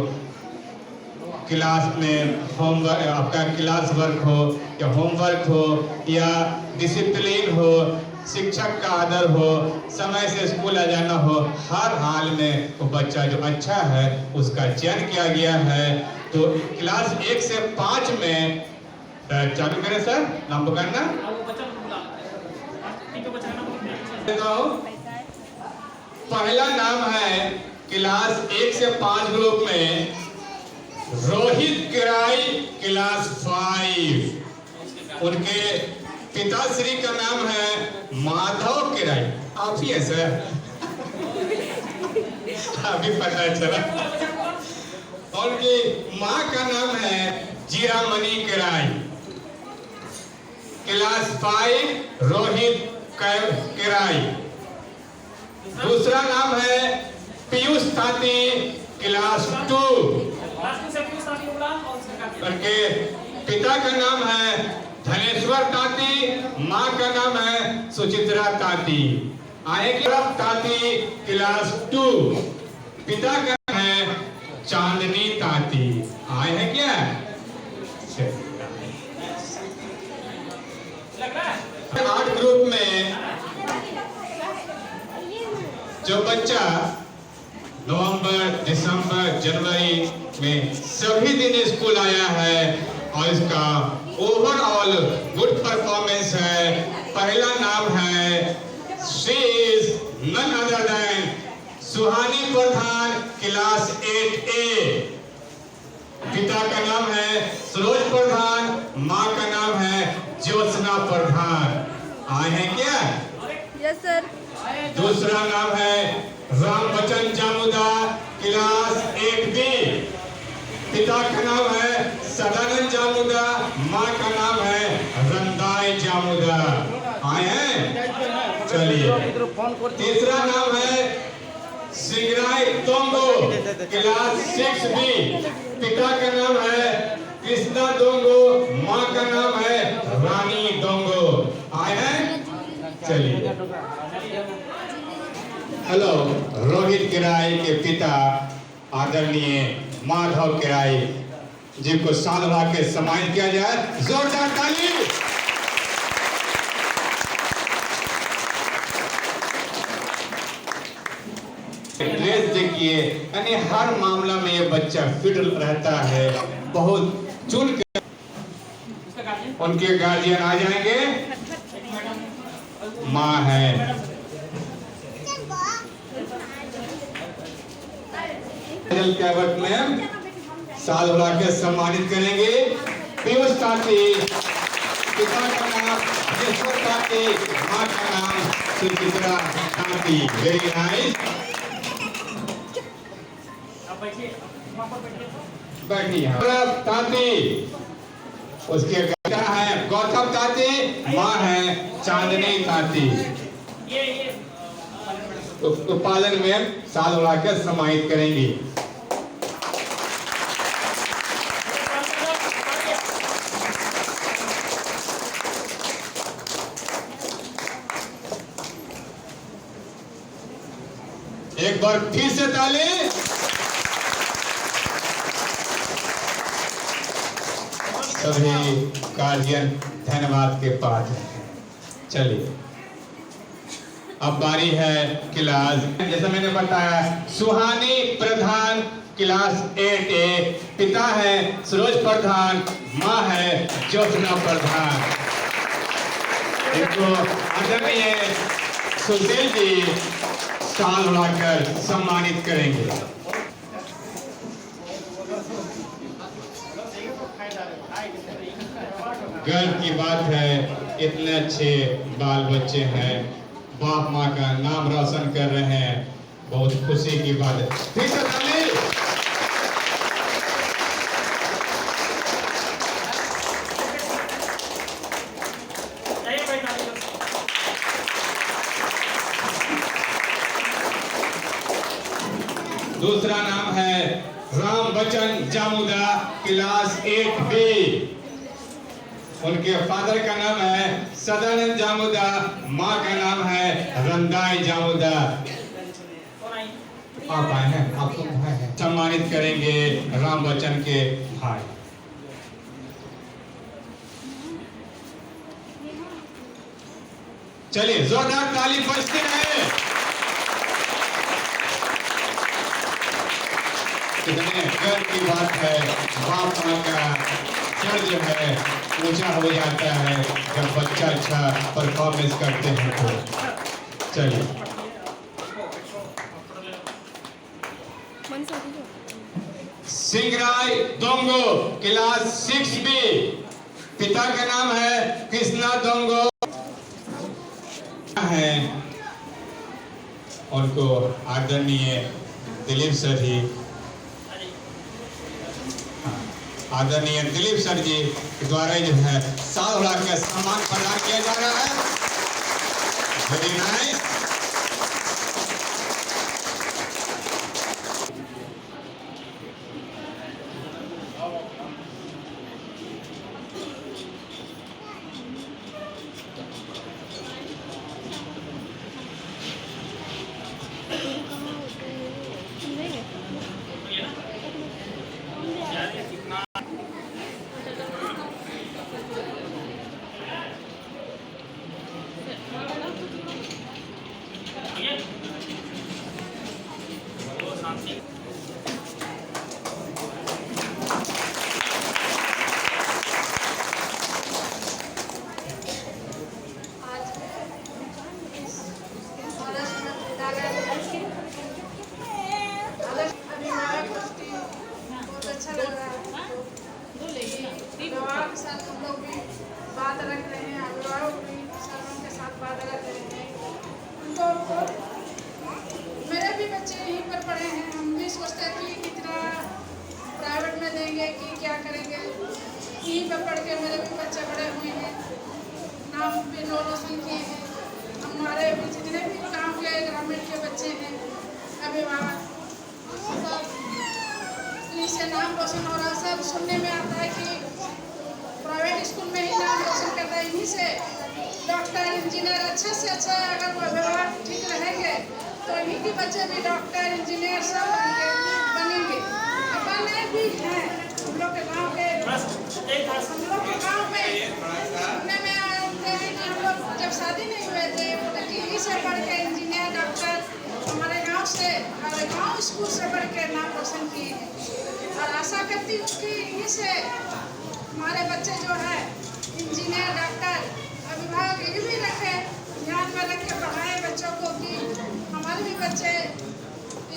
क्लास में होमवर्क, आपका क्लास वर्क हो या होमवर्क हो या डिसिप्लिन हो, शिक्षक का आदर हो, समय से स्कूल आ जाना हो, हर हाल में वो बच्चा जो अच्छा है उसका चयन किया गया है। तो क्लास 1 से 5 में चालू करें सर, नाम पकड़ना। पहला नाम है क्लास 1 से 5 ग्रुप में रोहित किराई, क्लास 5। उनके पिताश्री का नाम है माधव किराई। आप ही है सर, अभी पता चला। और उनकी माँ का नाम है जीरामणि किराई। क्लास 5 रोहित किराई। दूसरा नाम है पीयूष ताती, क्लास 2। उनके पिता का नाम है धनेश्वर ताती, माँ का नाम है सुचित्रा ताती। आएगी ताती, क्लास 2। पिता का नाम है चांदनी ताती। बच्चा नवंबर, दिसंबर, जनवरी में सभी दिन स्कूल आया है और इसका ओवरऑल गुड परफॉर्मेंस है। पहला नाम है she is none other than Suhani Pradhan, class 8A। पिता का नाम है सरोज प्रधान, माँ का नाम है ज्योत्सना प्रधान। आए हैं क्या? Yes sir. दूसरा नाम है राम बच्चन जामुदा, क्लास 8B। पिता का नाम है सदानंद जामुदा, माँ का नाम है रंदाई जामुदा। आए हैं? चलिए। तीसरा नाम है सिंगराई दोंगो, क्लास 6B। पिता का नाम है कृष्णा दोंगो, माँ का नाम है रानी दोंगो। आए हैं? चलिए। हेलो, रोहित किराए के पिता आदरणीय माधव किराए जिनको साल भर के सम्मानित किया जाए। जोरदार ताली। ड्रेस देखिए, यानी हर मामला में ये बच्चा फिट रहता है। बहुत चुन के उनके गार्जियन आ जाएंगे। माँ है कैबट में साल भर के सम्मानित करेंगे। पीयूष ताती, पिता का नाम विश्वर ताती, माँ का नाम सुचित्रा ताती। Very nice. बैठिए। ताती, उसके बेटा है गौतम ताती, माँ है चांदनी ताती। तो पालन में साल भर के सम्मानित करेंगी। एक बार फिर से ताली। सभी गार्जियन धन्यवाद के पात्र हैं। चलिए, अब बारी है क्लास, जैसा मैंने बताया, सुहानी प्रधान, क्लास 8A। पिता है सरोज प्रधान, माँ है ज्योत्सना प्रधान। इनको आदरणीय सुशील जी साल बढ़ाकर सम्मानित करेंगे। गर्व की बात है, इतने अच्छे बाल बच्चे हैं, बाप माँ का नाम रोशन कर रहे हैं। बहुत खुशी की बात है। ठीक है ताली। दूसरा नाम है राम बच्चन जामुदा, क्लास 8B। उनके फादर का नाम है सदानंद जामुदा, माँ का नाम है रंदाई जामुदा। आप आए हैं, आपको भाई हैं। सम्मानित करेंगे राम बच्चन के भाई। चलिए, जोरदार ताली बजते रहे। कितने गर्व की बात है, बाप माँ का सर जो है ऊंचा हो जाता है जब बच्चा अच्छा परफॉर्मेंस करते हैं तो। चलिए, सिंगराई दोंगो, क्लास 6B। पिता का नाम है कृष्णा दोंगो है। उनको आदरणीय दिलीप सर जी, आदरणीय दिलीप सर जी के द्वारा जो है साल भर का सम्मान प्रदान किया जा रहा है। Very nice. यहीं पर पढ़ के मेरे भी बच्चे बड़े हुए हैं, नाम भी रोशन किए हैं। हमारे भी जितने भी गांव के ग्रामीण के बच्चे हैं, अभिभावक सब इन्हीं से नाम रोशन हो रहा है। सब सुनने में आता है कि प्राइवेट स्कूल में ही नाम रोशन करता है, इन्हीं से डॉक्टर इंजीनियर अच्छे से अच्छा, अगर वो व्यवहार ठीक रहेंगे तो इन्हीं के बच्चे भी डॉक्टर इंजीनियर सब बनेंगे। बने भी हैं। हम लोग के गाँव में सुनने में आते हैं कि हम लोग जब शादी नहीं हुए थे तो यहीं से पढ़ के इंजीनियर डॉक्टर हमारे गांव से और गांव स्कूल से पढ़ के नाम रोशन किए हैं। और आशा करती हूँ कि इन्हीं से हमारे बच्चे जो है इंजीनियर डॉक्टर, अभिभावक ये भी रखें, ध्यान में रख के पढ़ाएं बच्चों को कि हमारे भी बच्चे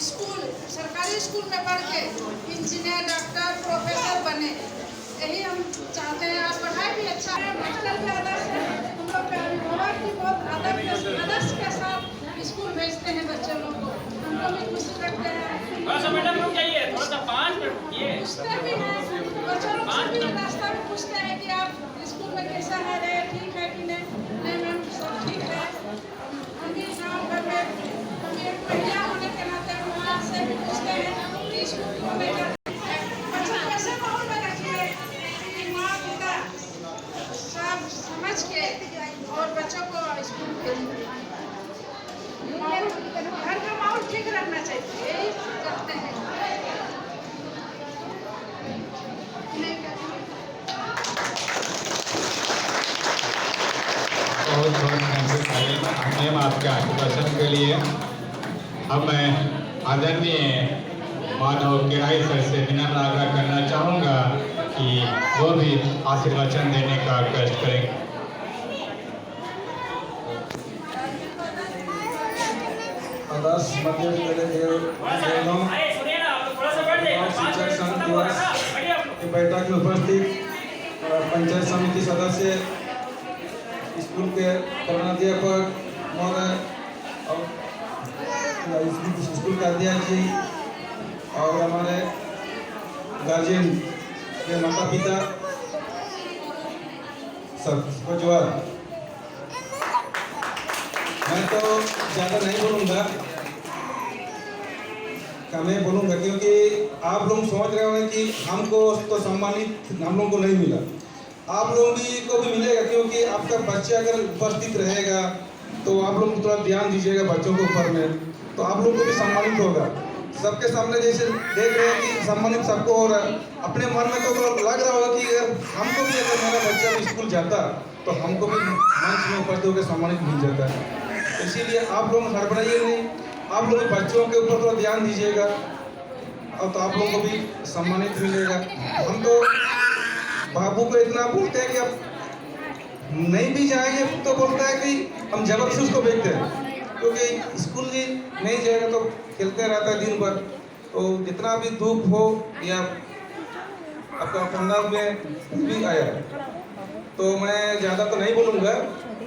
स्कूल सरकारी स्कूल में पढ़ के इंजीनियर डॉक्टर प्रोफेसर बने। यही हम चाहते हैं। आज पढ़ाई भी अच्छा है, मास्टर भी आदर्श है, हम लोग के अभिभावक भी बहुत आदर्श के साथ स्कूल भेजते हैं बच्चों लोग को। हम लोग भी खुशी करते हैं। मैडम रुक जाइए, थोड़ा सा 5 मिनट रुकिए। पूछते भी हैं बच्चों लोग से भी रास्ता में पूछते हैं कि आप स्कूल में कैसा है रे, ठीक है कि नहीं मैम सब ठीक है। हम भी गाँव भर में हम एक महिला होने के नाते वहाँ से भी पूछते हैं कि स्कूल को लेकर बच्चों को ऐसे माहौल में रखिए कि माँ पिता सब समझ के और बच्चों को स्कूल भेजिए। घर का माहौल ठीक रखना चाहिए, यही करते हैं। बहुत बहुत धन्यवाद आपके आश्वासन के लिए। अब मैं आदरणीय माधव किराई सर से विनम्र आग्रह करना चाहूँगा कि वो भी आशीर्वचन देने का कष्ट करें। आदर्श मध्य विद्यालय शिक्षक संघ दिवस की बैठक में उपस्थित पंचायत समिति सदस्य, स्कूल के प्रधानाध्यापक महोदय, स्कूल के अध्यक्ष जी और हमारे गार्जियन के माता पिता सबको जोहार। मैं तो ज़्यादा नहीं बोलूँगा, मैं बोलूँगा क्योंकि आप लोग समझ रहे होंगे कि हमको तो सम्मानित हम लोगों को नहीं मिला, आप लोगों को भी मिलेगा क्योंकि आपका बच्चा अगर उपस्थित रहेगा तो आप लोग थोड़ा ध्यान दीजिएगा बच्चों के ऊपर में, तो आप लोगों को भी सम्मानित होगा। सबके सामने जैसे देख रहे हैं कि सम्मानित सबको हो रहा है, अपने मन में तो लग रहा होगा कि अगर हमको भी अगर मेरा बच्चा भी स्कूल जाता तो हमको भी मंच में उपस्थित होकर सम्मानित मिल जाता है। इसीलिए आप लोग हड़बड़ाइए नहीं, आप लोग बच्चों के ऊपर थोड़ा ध्यान दीजिएगा और तो आप लोगों को भी सम्मानित मिलेगा। हम तो बाबू को इतना बोलते हैं कि अब नहीं भी जाएंगे तो बोलता है कि हम जबरदस्ती उसको भेजते हैं, क्योंकि स्कूल ही नहीं जाएगा तो खेलते रहता है दिन भर। तो जितना भी धूप हो या आपका ठंडा में भी आया, तो मैं ज़्यादा तो नहीं बोलूँगा।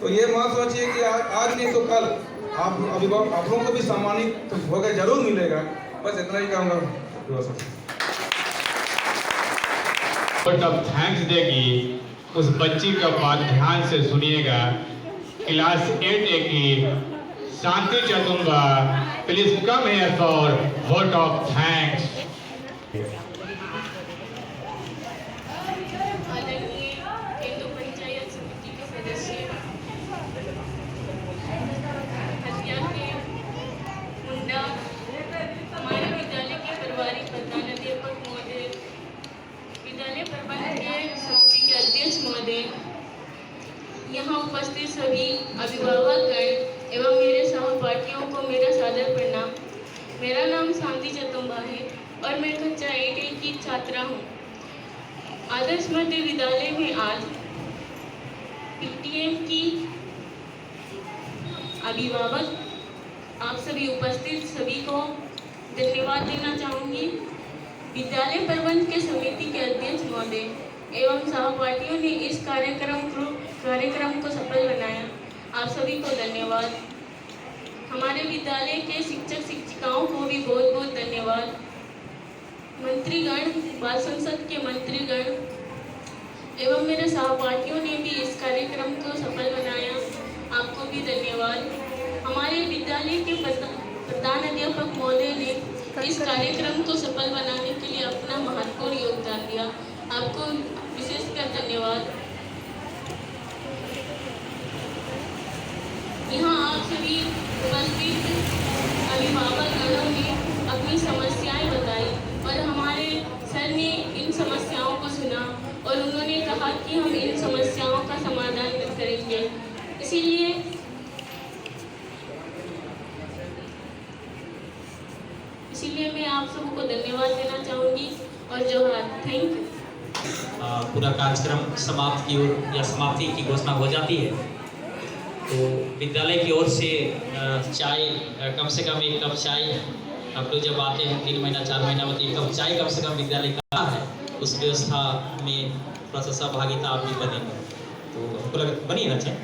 तो ये मत सोचिए कि आज नहीं तो कल आप अभिभावक आप लोगों को भी सम्मानित तो होकर जरूर मिलेगा। बस इतना ही कहूँगा। वोट ऑफ थैंक्स देगी उस बच्ची का बात ध्यान से सुनिएगा। क्लास 8A की Shanti Chatumba, please come here for vote of thanks. यहाँ उपस्थित सभी अभिभावकगण एवं मेरे सहपाठियों को मेरा सादर प्रणाम। मेरा नाम शांति चतुंबा है और मैं कक्षा 8A की छात्रा हूँ। आदर्श मध्य विद्यालय में आज PTM की अभिभावक आप सभी उपस्थित सभी को धन्यवाद देना चाहूँगी। विद्यालय प्रबंध के समिति के अध्यक्ष महोदय एवं सहपाठियों ने इस कार्यक्रम को सफल बनाया, आप सभी को धन्यवाद। हमारे विद्यालय के शिक्षक शिक्षिकाओं को भी बहुत बहुत धन्यवाद। मंत्रीगण, बाल संसद के मंत्रीगण एवं मेरे सहपाठियों ने भी इस कार्यक्रम को सफल बनाया। आपको भी धन्यवाद। हमारे विद्यालय के प्रधान अध्यापक महोदय ने इस कार्यक्रम को सफल बनाने के लिए अपना महत्वपूर्ण योगदान दिया। आपको विशेषकर धन्यवाद। यहाँ आप सभी उपस्थित अभिभावक गणों ने अपनी समस्याएं बताई और हमारे सर ने इन समस्याओं को सुना और उन्होंने कहा कि हम इन समस्याओं का समाधान करेंगे। इसीलिए मैं आप सबको धन्यवाद देना चाहूँगी और जोहार। Thank you. पूरा कार्यक्रम समाप्ति की घोषणा हो जाती है तो विद्यालय की ओर से चाय कम से कम 1 कप चाय आप लोग जब आते हैं 3 महीना 4 महीना में 1 कप चाय कम से कम विद्यालय का है। उस व्यवस्था में थोड़ा सा सहभागिता आप भी बनेंगे तो हमको लगा बनी ना चाय।